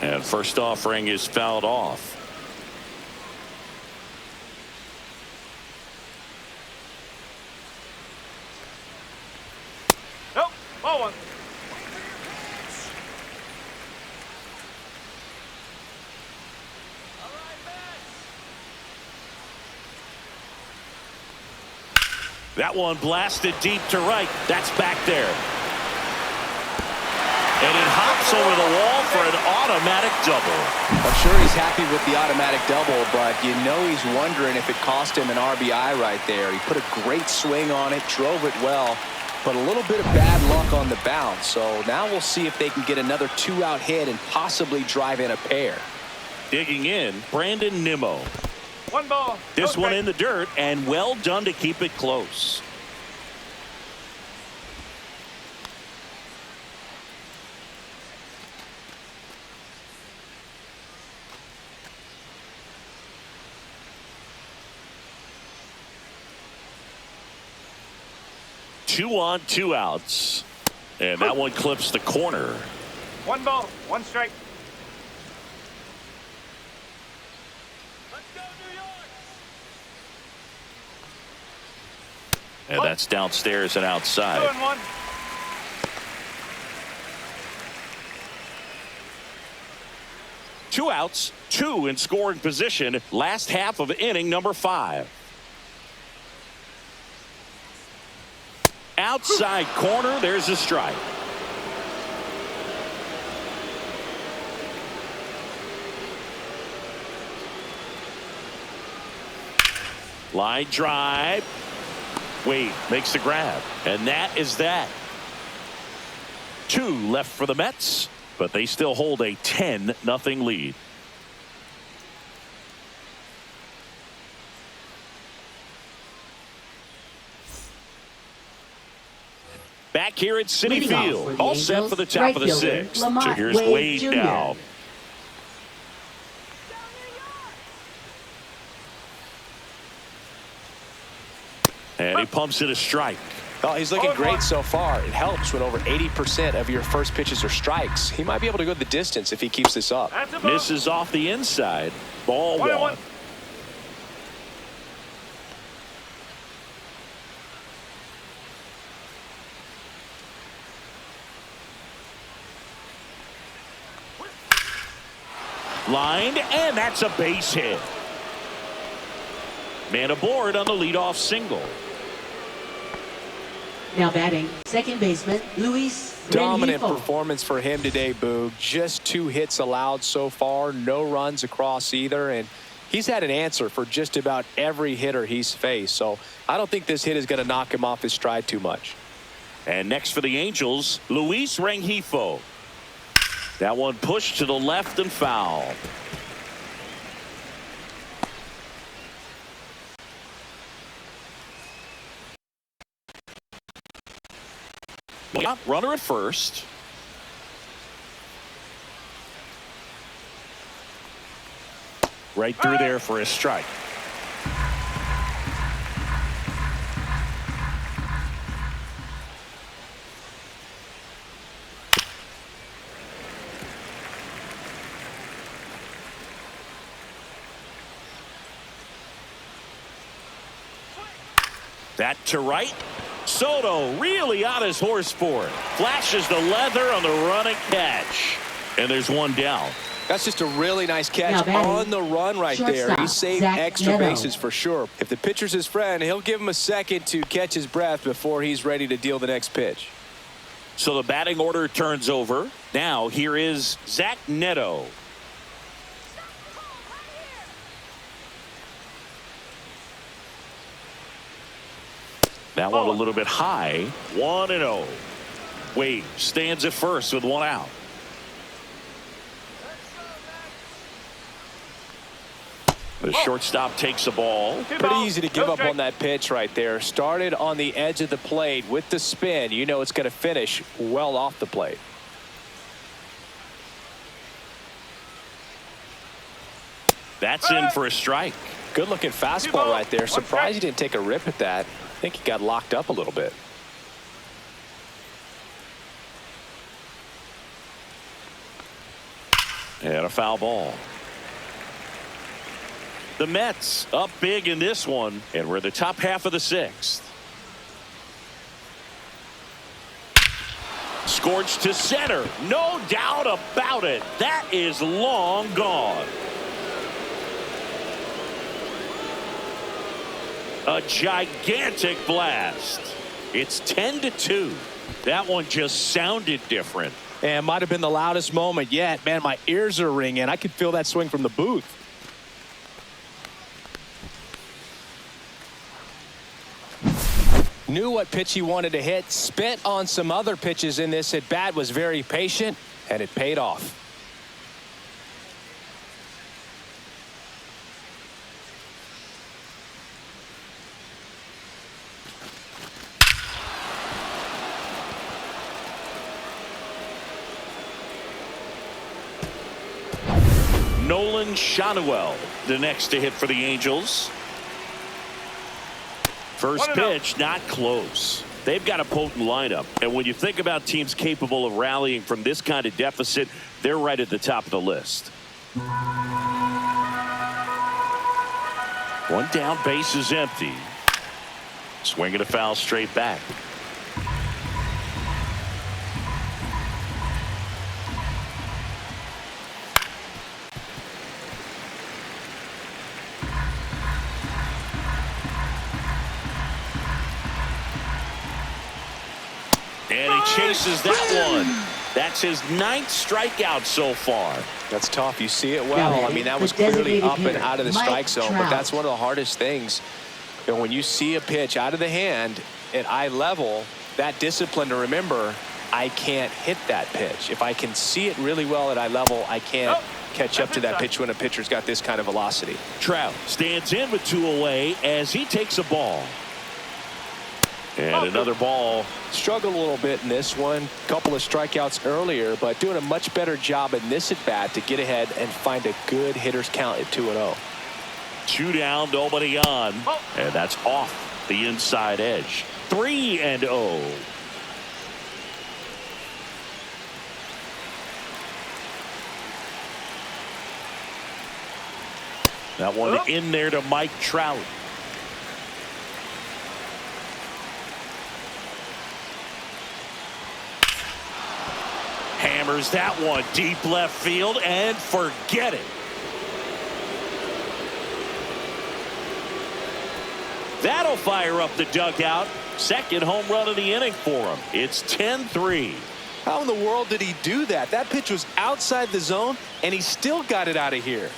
And first offering is fouled off. Nope. Ball 1. That one blasted deep to right. That's back there. And it hops over the wall for an automatic double. I'm sure he's happy with the automatic double, but you know he's wondering if it cost him an RBI right there. He put a great swing on it, drove it well, but a little bit of bad luck on the bounce. So now we'll see if they can get another 2-out hit and possibly drive in a pair. Digging in, Brandon Nimmo. 1 ball. This one in the dirt, and well done to keep it close. Two on, 2 outs. And that one clips the corner. 1 ball, 1 strike. And that's downstairs and outside. 2-1. Two outs, 2 in scoring position. Last half of inning number 5. Outside corner, there's a strike. Line drive. Wade makes the grab. And that is that. 2 left for the Mets, but they still hold a 10-0 lead. Back here at Citi Field, all set for the top of the 6th. So here's Wade now. And he pumps it a strike. Oh, he's looking great so far. It helps when over 80% of your first pitches are strikes. He might be able to go the distance if he keeps this up. Misses off the inside. Ball 1. Lined, and that's a base hit. Man aboard on the leadoff single. Now batting, second baseman, Luis Dominant Rengifo. performance for him today, Boog. Just 2 hits allowed so far. No runs across either. And he's had an answer for just about every hitter he's faced. So I don't think this hit is going to knock him off his stride too much. And next for the Angels, Luis Rengifo. That one pushed to the left and foul. Yeah, runner at first. Right through there for a strike. That to right. Soto really on his horse for it. Flashes the leather on the running catch. And there's one down. That's just a really nice catch on the run right there. He saved extra bases for sure. If the pitcher's his friend, he'll give him a second to catch his breath before he's ready to deal the next pitch. So the batting order turns over. Now here is Zach Neto. That one a little bit high. 1-0. Wade stands at first with 1 out. The shortstop takes the ball. Pretty easy to give up on that pitch right there. Started on the edge of the plate with the spin. You know it's going to finish well off the plate. That's in for a strike. Good looking fastball right there. Surprised he didn't take a rip at that. I think he got locked up a little bit. And a foul ball. The Mets up big in this one, and we're the top half of the 6th. Scorched to center. No doubt about it. That is long gone. A gigantic blast. It's 10-2. That one just sounded different. And might have been the loudest moment yet. Man, my ears are ringing. I could feel that swing from the booth. Knew what pitch he wanted to hit. Spent on some other pitches in this at bat. Was very patient, and it paid off. Nolan Schanuel, the next to hit for the Angels. First pitch, not close. They've got a potent lineup. And when you think about teams capable of rallying from this kind of deficit, they're right at the top of the list. One down, base is empty. Swinging a foul straight back. And he chases that one. That's his 9th strikeout so far. That's tough. You see it well. I mean, that was clearly up and out of the strike zone, but that's one of the hardest things And when you see a pitch out of the hand at eye level, that discipline to remember, I can't hit that pitch. If I can see it really well at eye level, I can't catch up to that pitch when a pitcher's got this kind of velocity. Trout stands in with 2 away as he takes a ball. And another ball. Struggled a little bit in this one. Couple of strikeouts earlier, but doing a much better job in this at bat to get ahead and find a good hitter's count at 2-0. 2 down, nobody on. And that's off the inside edge. 3-0. That one in there to Mike Trout. Hammers that one deep left field and forget it. That'll fire up the dugout. Second home run of the inning for him. It's 10-3. How in the world did he do that? That pitch was outside the zone, and he still got it out of here.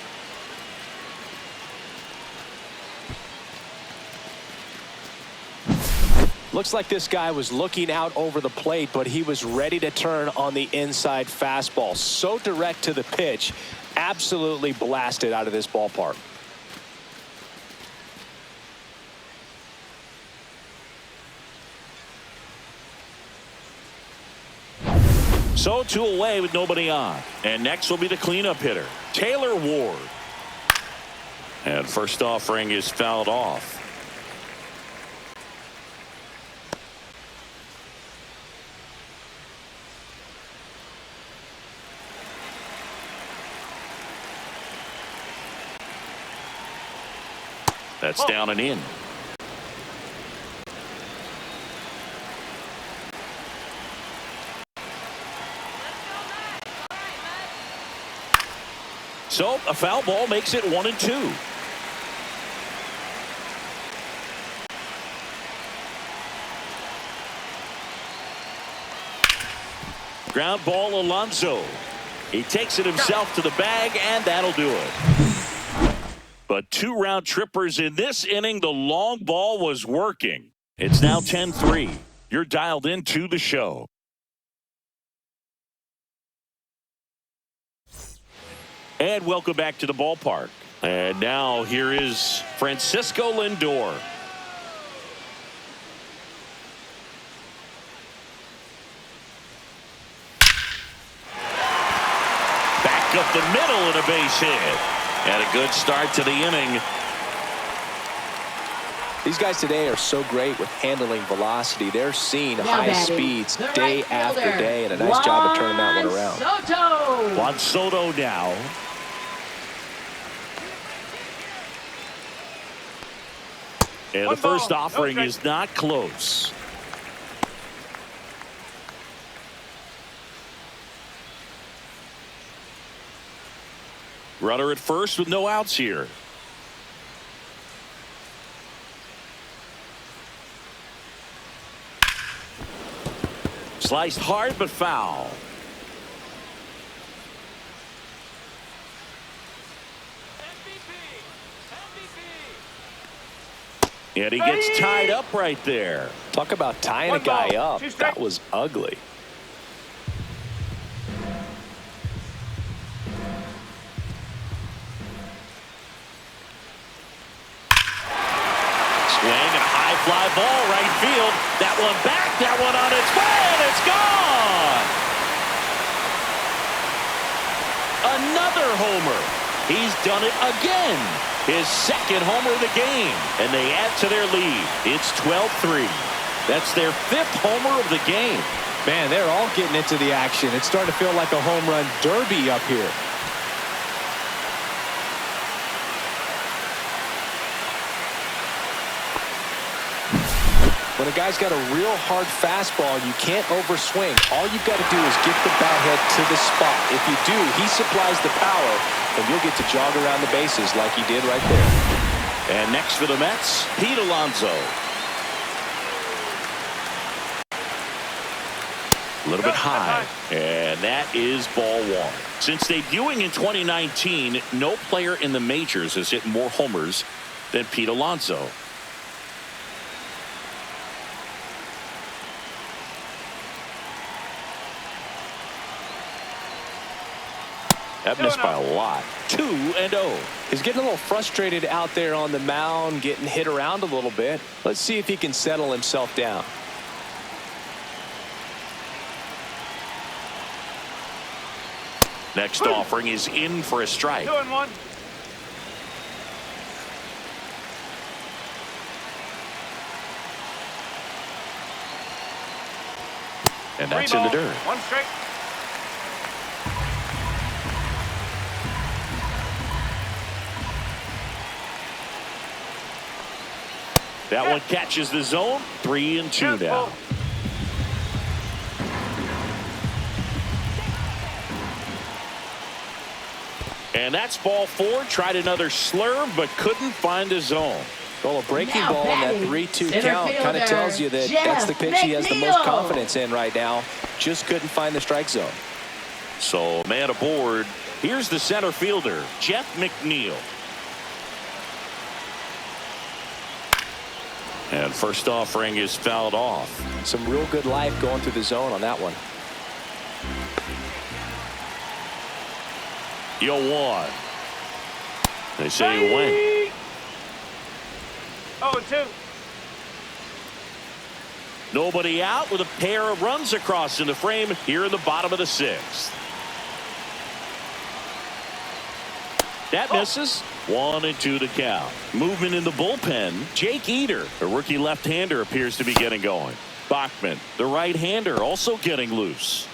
Looks like this guy was looking out over the plate, but he was ready to turn on the inside fastball. So direct to the pitch, absolutely blasted out of this ballpark. So 2 away with nobody on. And next will be the cleanup hitter, Taylor Ward. And first offering is fouled off. That's down and in. So a foul ball makes it 1-2. Ground ball, Alonso. He takes it himself to the bag, and that'll do it. But 2 round trippers in this inning. The long ball was working. It's now 10-3. You're dialed into the show. And welcome back to the ballpark. And now here is Francisco Lindor. Back up the middle and a base hit. And a good start to the inning. These guys today are so great with handling velocity. They're seeing high speeds day after day, and a nice job of turning that one around. Juan Soto now. And the first offering is not close. Runner at first with no outs here. Sliced hard but foul. And he gets tied up right there. Talk about tying a guy up. That was ugly. Swing and a high fly ball right field. That one back, that one on its way, and it's gone. Another homer. He's done it again. His second homer of the game, and they add to their lead. It's 12-3. That's their 5th homer of the game. Man, they're all getting into the action. It's starting to feel like a home run derby up here. When a guy's got a real hard fastball, you can't overswing. All you've got to do is get the bat head to the spot. If you do, he supplies the power, and you'll get to jog around the bases like he did right there. And next for the Mets, Pete Alonso. A little bit high, and that is ball 1. Since debuting in 2019, no player in the majors has hit more homers than Pete Alonso. That missed by a lot. 2-0. He's getting a little frustrated out there on the mound, getting hit around a little bit. Let's see if he can settle himself down. Next offering is in for a strike. 2-1. And that's in the dirt. 1 strike. That one catches the zone. 3-2 now. And that's ball 4. Tried another slurve, but couldn't find a zone. Well, a breaking Now ball in that batting, 3-2 center count kind of fielder, tells you that that's the pitch he has the most confidence in right now. Just couldn't find the strike zone. So, man aboard. Here's the center fielder, Jeff McNeil. And first offering is fouled off. Some real good life going through the zone on that one. 0-1. They say you win. 0-2. Nobody out with a pair of runs across in the frame here in the bottom of the 6th. That misses. 1-2 to count. Movement in the bullpen. Jake Eder, a rookie left-hander, appears to be getting going. Bachman, the right-hander, also getting loose.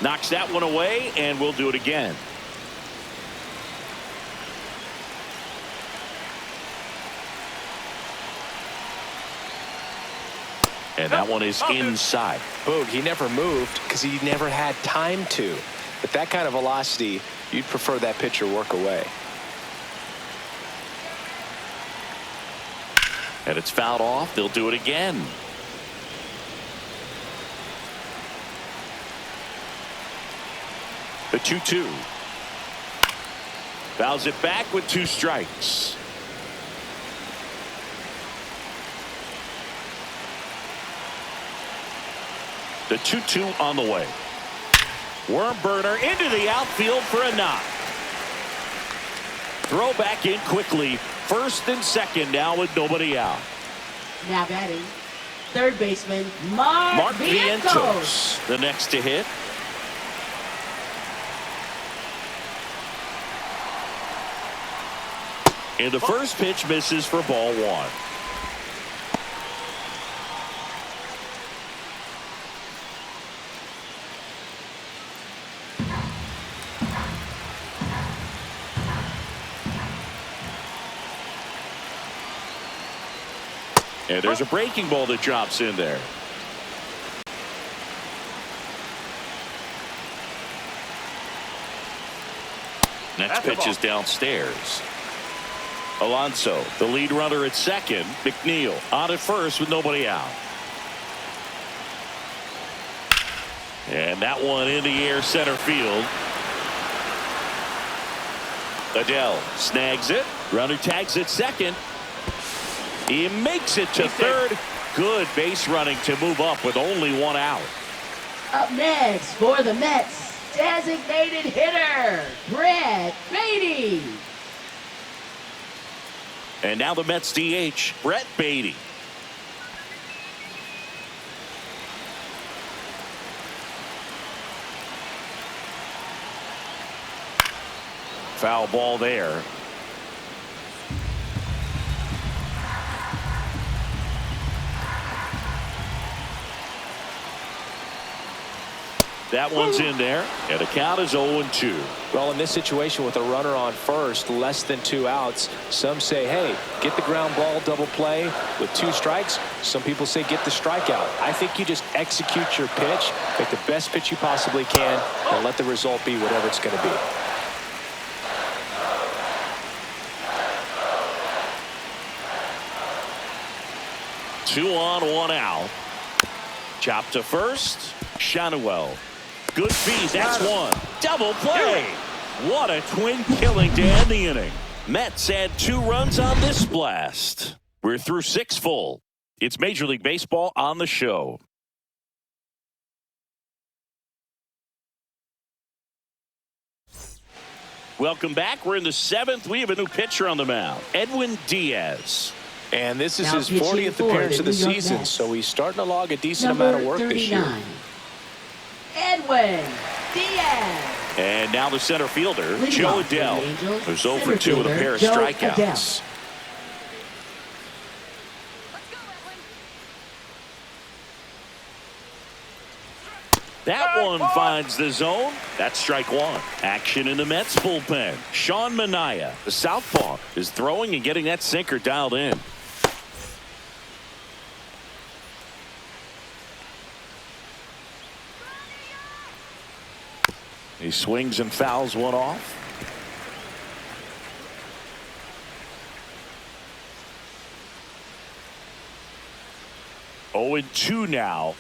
Knocks that one away, and we'll do it again. And that one is inside. Boog, he never moved because he never had time to. But that kind of velocity, you'd prefer that pitcher work away. And it's fouled off. They'll do it again. The 2-2. Fouls it back with 2 strikes. The 2-2 on the way. Worm burner into the outfield for a knock. Throw back in quickly. First and second now with nobody out. Now batting, third baseman, Mark Vientos, the next to hit. And the first pitch misses for ball 1. And there's a breaking ball that drops in there. Next pitch is downstairs. Alonso, the lead runner at second. McNeil on at first with nobody out. And that one in the air center field. Adele snags it. Runner tags at second. He makes it to third. Good base running to move up with only 1 out. Up next for the Mets, designated hitter, Brett Beatty. And now the Mets DH, Brett Beatty. Foul ball there. That one's in there, and the count is 0-2. Well, in this situation with a runner on first, less than 2 outs, some say, hey, get the ground ball, double play with 2 strikes. Some people say get the strikeout. I think you just execute your pitch, make the best pitch you possibly can, and let the result be whatever it's going to be. Two on, 1 out. Chop to first. Shanuel. Good feed. That's 1. Double play. What a twin killing to end the inning. Mets add 2 runs on this blast. We're through 6 full. It's Major League Baseball on the show. Welcome back. We're in the 7th. We have a new pitcher on the mound, Edwin Diaz. And this is Now his pitching 40th for appearance the of the New York season, Mets. so he's starting to log a decent Number amount of work this year. 39, Edwin Diaz. And now the center fielder, Leading Joe off for the Adell, Angels, who's 0 for center 2 with a fielder, pair of Joe strikeouts. Adell. That one finds the zone. That's strike one. Action in the Mets bullpen. Sean Manaea, the southpaw, is throwing and getting that sinker dialed in. He swings and fouls one off. Oh, 0-2 now.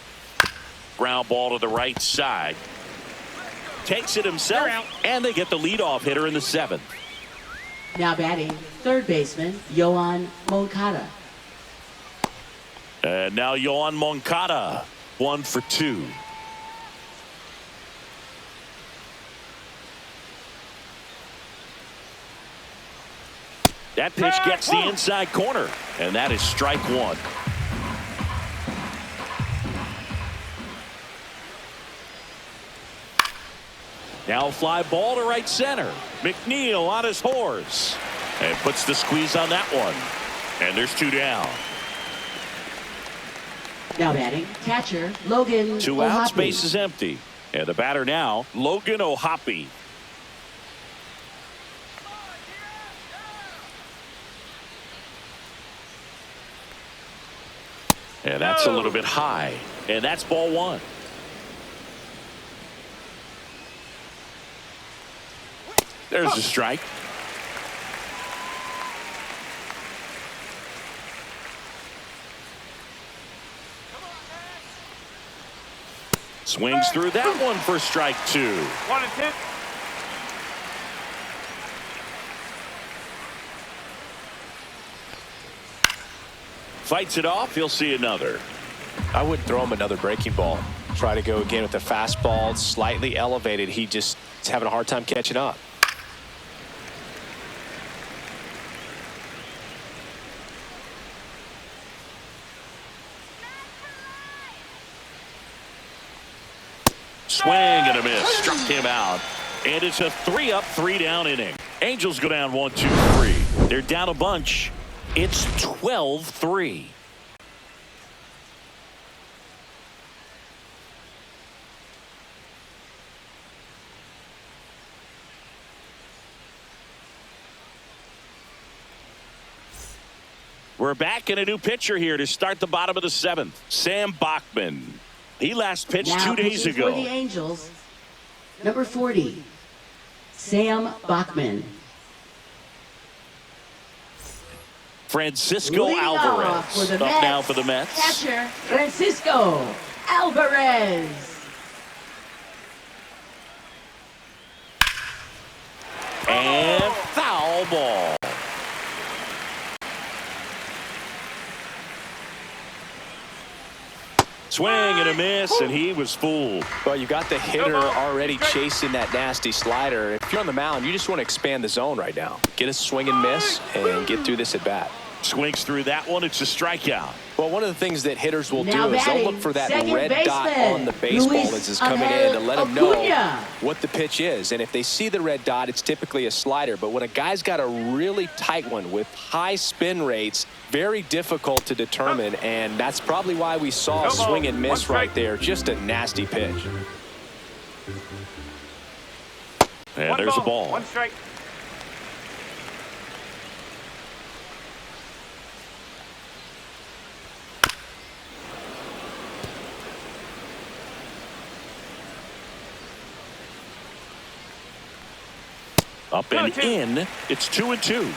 Ground ball to the right side. Takes it himself, and they get the leadoff hitter in the 7th. Now batting, third baseman, Yoan Moncada. And now Yoan Moncada, 1 for 2. That pitch gets the inside corner, and that is strike one. Now fly ball to right center. McNeil on his horse and puts the squeeze on that one. And there's 2 down. Now batting, catcher, Logan 2 outs, Ohapi. base is empty. And the batter now, Logan Ohapi. And that's a little bit high. And that's ball 1. There's a strike. Swings through that one for strike 2. 1 and 2. Fights it off. He'll see another. I wouldn't throw him another breaking ball. Try to go again with the fastball, slightly elevated. He just is having a hard time catching up. Swing and a miss. Struck him out. And it's a 3-up, 3-down inning. Angels go down 1-2-3. They're down a bunch. It's 12-3. We're back in a new pitcher here to start the bottom of the 7th. Sam Bachman. He last pitched Now 2 days pitching ago. for the Angels, number 40, Sam Bachman. Francisco Leading off Alvarez for the up Mets, now for the Mets. Catcher, Francisco Alvarez. And foul ball. Swing and a miss, and he was fooled. Well, you got the hitter already chasing that nasty slider. If you're on the mound, you just want to expand the zone right now. Get a swing and miss and get through this at bat. Swings through that one. It's a strikeout. Well, one of the things that hitters will Now do is they'll batting, look for that second red dot baseman, on the baseball Luis as it's coming in to let them know Acuna. what the pitch is. And if they see the red dot, it's typically a slider. But when a guy's got a really tight one with high spin rates, very difficult to determine. And that's probably why we saw a swing and miss right there. Just a nasty pitch. And there's a ball. 1 strike. Up and in. It's 2-2.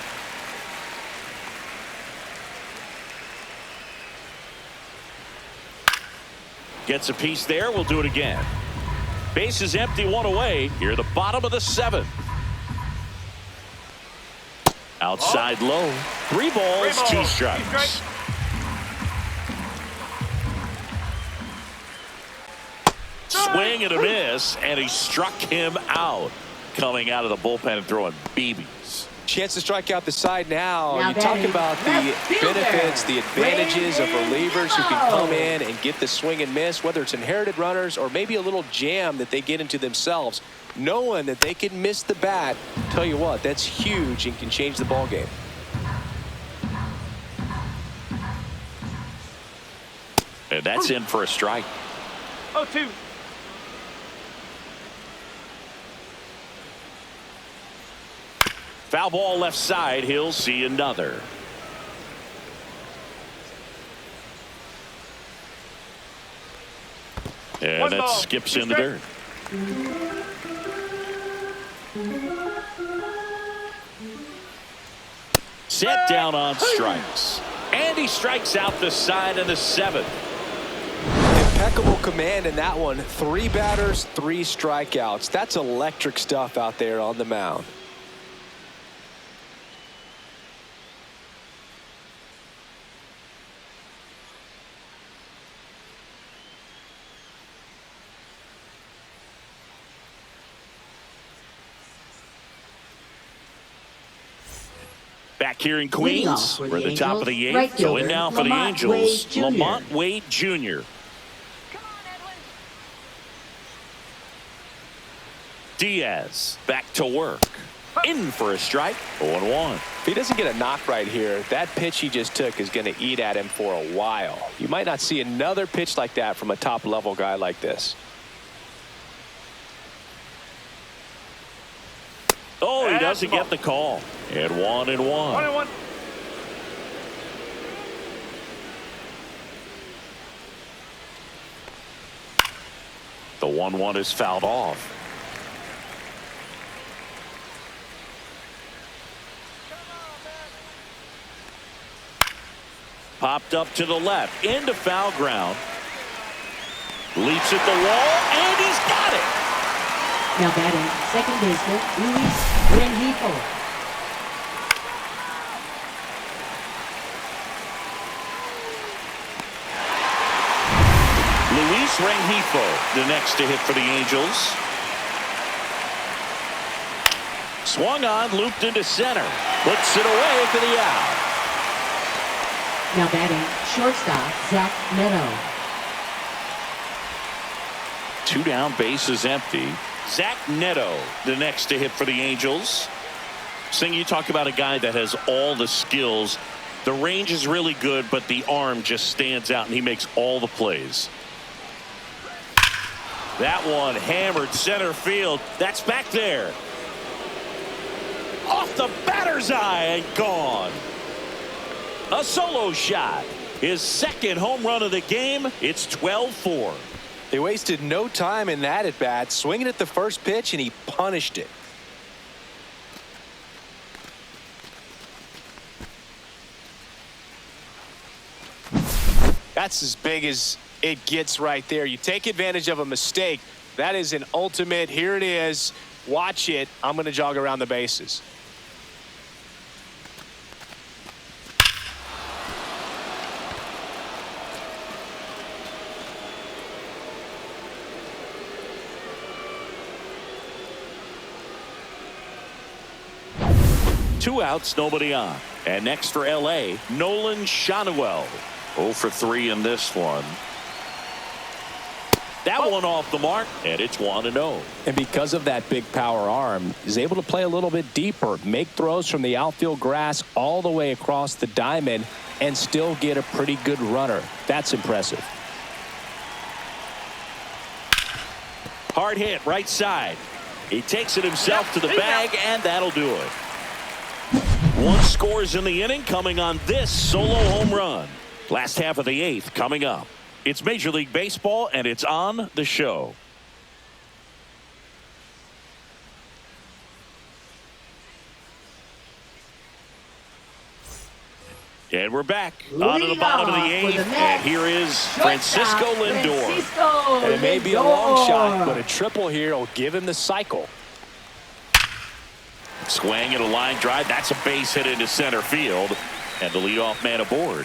Gets a piece there. We'll do it again. Base is empty, 1 away. Here at the bottom of the 7th. Outside low. 3 balls, 2 strikes. swing and a miss, and he struck him out. Coming out of the bullpen and throwing BBs. Chance to strike out the side now. Now You talk batting, about the left fielder, benefits, the advantages of Reid relievers who can Detmers. come in and get the swing and miss, whether it's inherited runners or maybe a little jam that they get into themselves. Knowing that they can miss the bat, tell you what, that's huge and can change the ball game. And that's in for a strike. 0-2. Foul ball left side. He'll see another. And One that ball, skips two in the dirt. Set down on strikes. And he strikes out the side of the seventh. Impeccable command in that one. 3 batters, 3 strikeouts. That's electric stuff out there on the mound. Back here in Leading off Queens, for we're the at the top of the Angels, 8th. right Going fielder, now for the Lamont Angels, Wade Jr. Lamont Wade Jr. Diaz back to work. In for a strike. 0-1. If he doesn't get a knock right here, that pitch he just took is going to eat at him for a while. You might not see another pitch like that from a top-level guy like this. Oh, he That's doesn't ball. get the call. And 1-1. 1-1. The 1-1 is fouled off. Popped up to the left, into foul ground. Leaps at the wall, and he's got it. Now batting, second baseman, Luis Rengifo. Luis Rengifo, the next to hit for the Angels. Swung on, looped into center. Puts it away for the out. Now batting, shortstop, Zach Neto. 2 down, bases empty. Zach Neto, the next to hit for the Angels. Sing, you talk about a guy that has all the skills. The range is really good, but the arm just stands out, and he makes all the plays. That one hammered center field. That's back there. Off the batter's eye and gone. A solo shot. His second home run of the game. It's 12-4. They wasted no time in that at bat, swinging at the first pitch, and he punished it. That's as big as it gets right there. You take advantage of a mistake. That is an ultimate. Here it is. Watch it. I'm going to jog around the bases. Two outs, nobody on. And next for L.A., Nolan Schanuel. 0 for 3 in this one. That one off the mark, and it's 1-0. And because of that big power arm, he's able to play a little bit deeper, make throws from the outfield grass all the way across the diamond, and still get a pretty good runner. That's impressive. Hard hit, right side. He takes it himself to the bag, and that'll do it. 1 scores in the inning, coming on this solo home run. Last half of the 8th coming up. It's Major League Baseball, and it's on the show. And we're back onto the bottom of the 8th, and here is Francisco Lindor. And it may be a long shot, but a triple here will give him the cycle. Swing at a line drive. That's a base hit into center field, and the leadoff man aboard.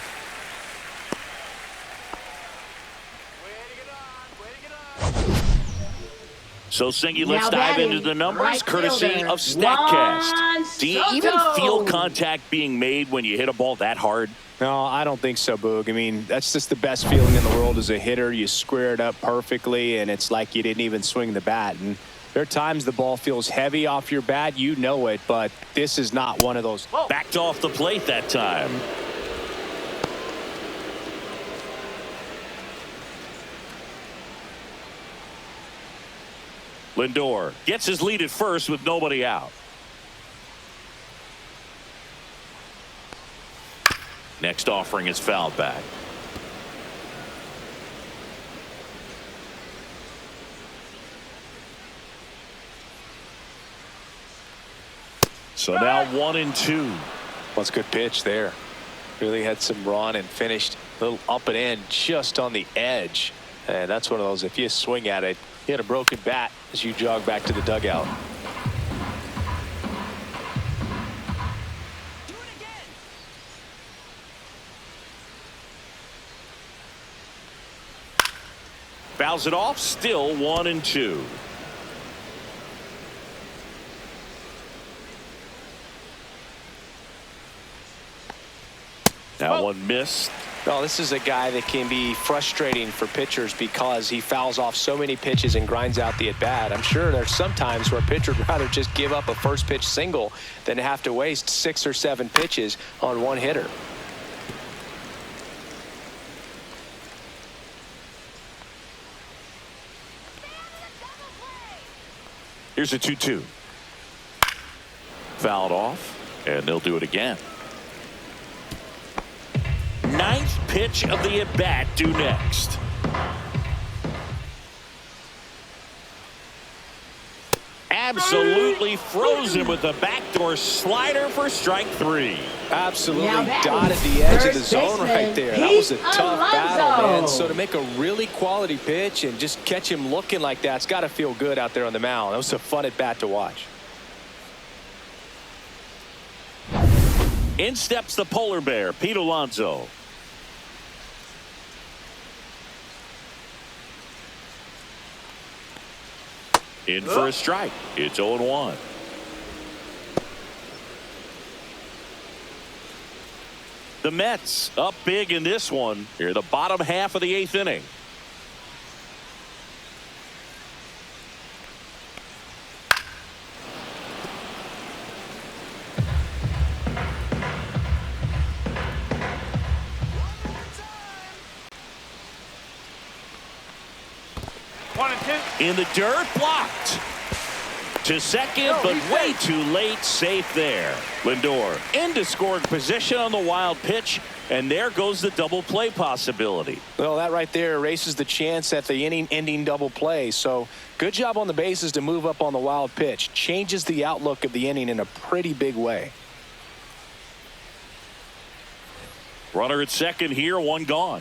So, Singy, let's Now dive batting, into the numbers, right courtesy fielder, of StatCast. Juan Do you even Soto. feel contact being made when you hit a ball that hard? No, I don't think so, Boog. I mean, that's just the best feeling in the world as a hitter. You square it up perfectly, and it's like you didn't even swing the bat. And there are times the ball feels heavy off your bat. You know it, but this is not one of those. Backed off the plate that time. Lindor gets his lead at first with nobody out. Next offering is fouled back. So now 1-2. Well, it's a good pitch there. Really had some run and finished a little up and in just on the edge. And that's one of those, if you swing at it, you hit a broken bat as you jog back to the dugout. Fouls it off, still 1-2. That one missed. Well, this is a guy that can be frustrating for pitchers because he fouls off so many pitches and grinds out the at-bat. I'm sure there's some times where a pitcher would rather just give up a first pitch single than have to waste 6 or 7 pitches on one hitter. Here's a 2-2. Fouled off, and they'll do it again. 9th pitch of the at-bat due next. Absolutely frozen with a backdoor slider for strike 3. Absolutely Now batting, dotted the edge of the first zone right baseman, there. That was a Pete tough battle, man. Alonso. So to make a really quality pitch and just catch him looking like that, it's got to feel good out there on the mound. That was a fun at bat to watch. In steps the polar bear, Pete Alonso. In for a strike. It's 0-1. The Mets up big in this one. Here, the bottom half of the 8th inning. In the dirt, blocked. To second, but way too late, safe there. Lindor into scoring position on the wild pitch, and there goes the double play possibility. Well, that right there erases the chance at the inning-ending double play. So good job on the bases to move up on the wild pitch. Changes the outlook of the inning in a pretty big way. Runner at second here, one gone.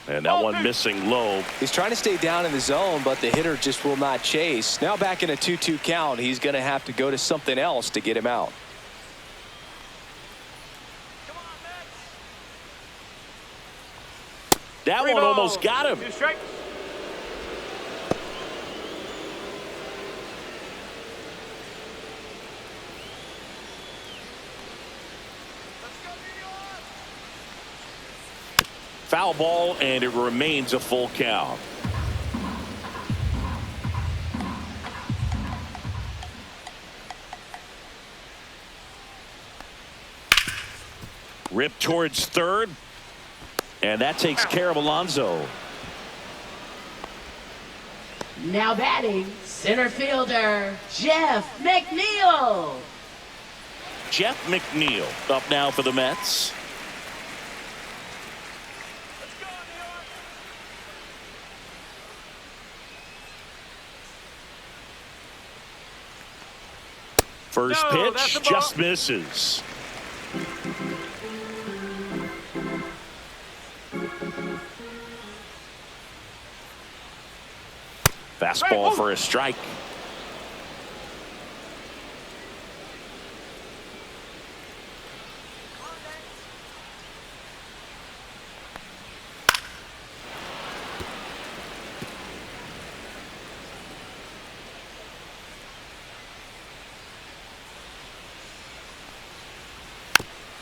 And that one missing low. He's trying to stay down in the zone, but the hitter just will not chase. Now back in a 2-2 count, he's going to have to go to something else to get him out. That one almost got him. 2 strikes. Foul ball, and it remains a full count. Rip towards third, and that takes care of Alonso. Now batting, center fielder, Jeff McNeil. Jeff McNeil up now for the Mets. First pitch just misses. Fastball for a strike.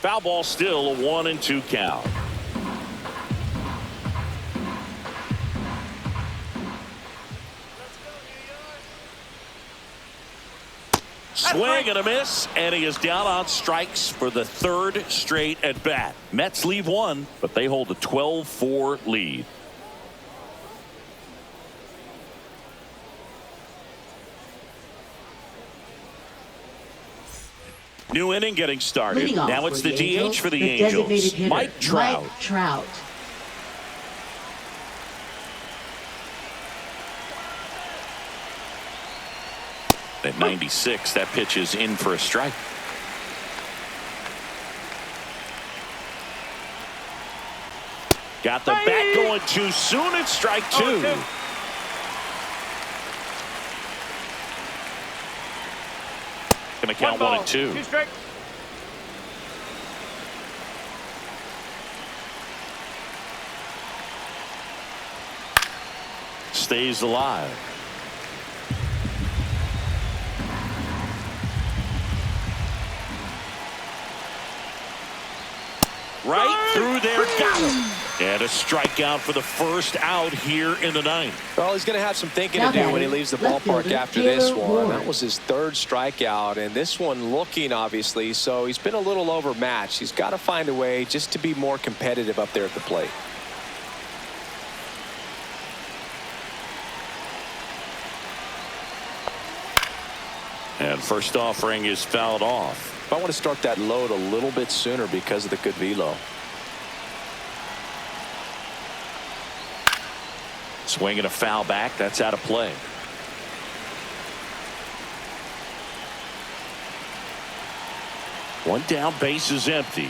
Foul ball, still a 1-2 count. Swing and a miss, and he is down on strikes for the third straight at bat. Mets leave one, but they hold a 12-4 lead. New inning getting started. Now it's the DH for the Angels, Mike Trout. At 96, that pitch is in for a strike. Got the bat going too soon. It's strike two. Gonna count 1-2. 2 strikes. Stays alive. Right through there, got him. And a strikeout for the first out here in the ninth. Well, he's going to have some thinking to do when he leaves the ballpark after this one. That was his third strikeout, and this one looking, obviously, so he's been a little overmatched. He's got to find a way just to be more competitive up there at the plate. And first offering is fouled off. I want to start that load a little bit sooner because of the good velo. Swinging a foul back. That's out of play. One down, base is empty.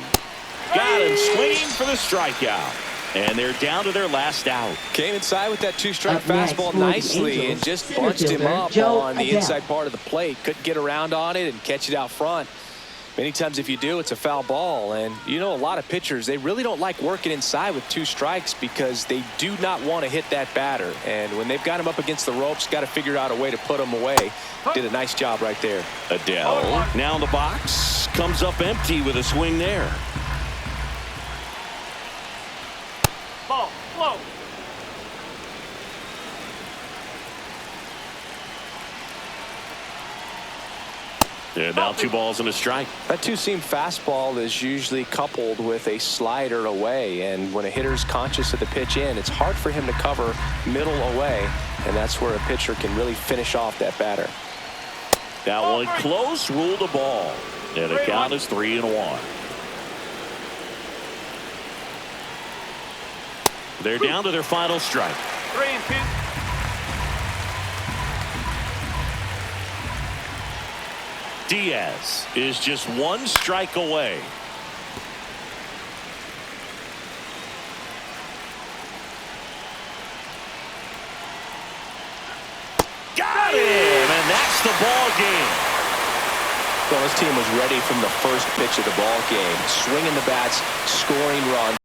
Got him swinging for the strikeout. And they're down to their last out. Came inside with that two-strike fastball nicely and just bunched him up on the inside part of the plate. Couldn't get around on it and catch it out front. Many times if you do, it's a foul ball. And you know, a lot of pitchers, they really don't like working inside with 2 strikes because they do not want to hit that batter. And when they've got him up against the ropes, got to figure out a way to put him away. Did a nice job right there. Adele now in the box, comes up empty with a swing there. Ball, low. And now 2 balls and a strike. That two-seam fastball is usually coupled with a slider away, and when a hitter's conscious of the pitch in, it's hard for him to cover middle away, and that's where a pitcher can really finish off that batter. That one close, ruled a ball, and the count is 3-1. They're down to their final strike. 3-2. Diaz is just 1 strike away. Got him, and that's the ball game. Well, this team was ready from the first pitch of the ball game, swinging the bats, scoring runs.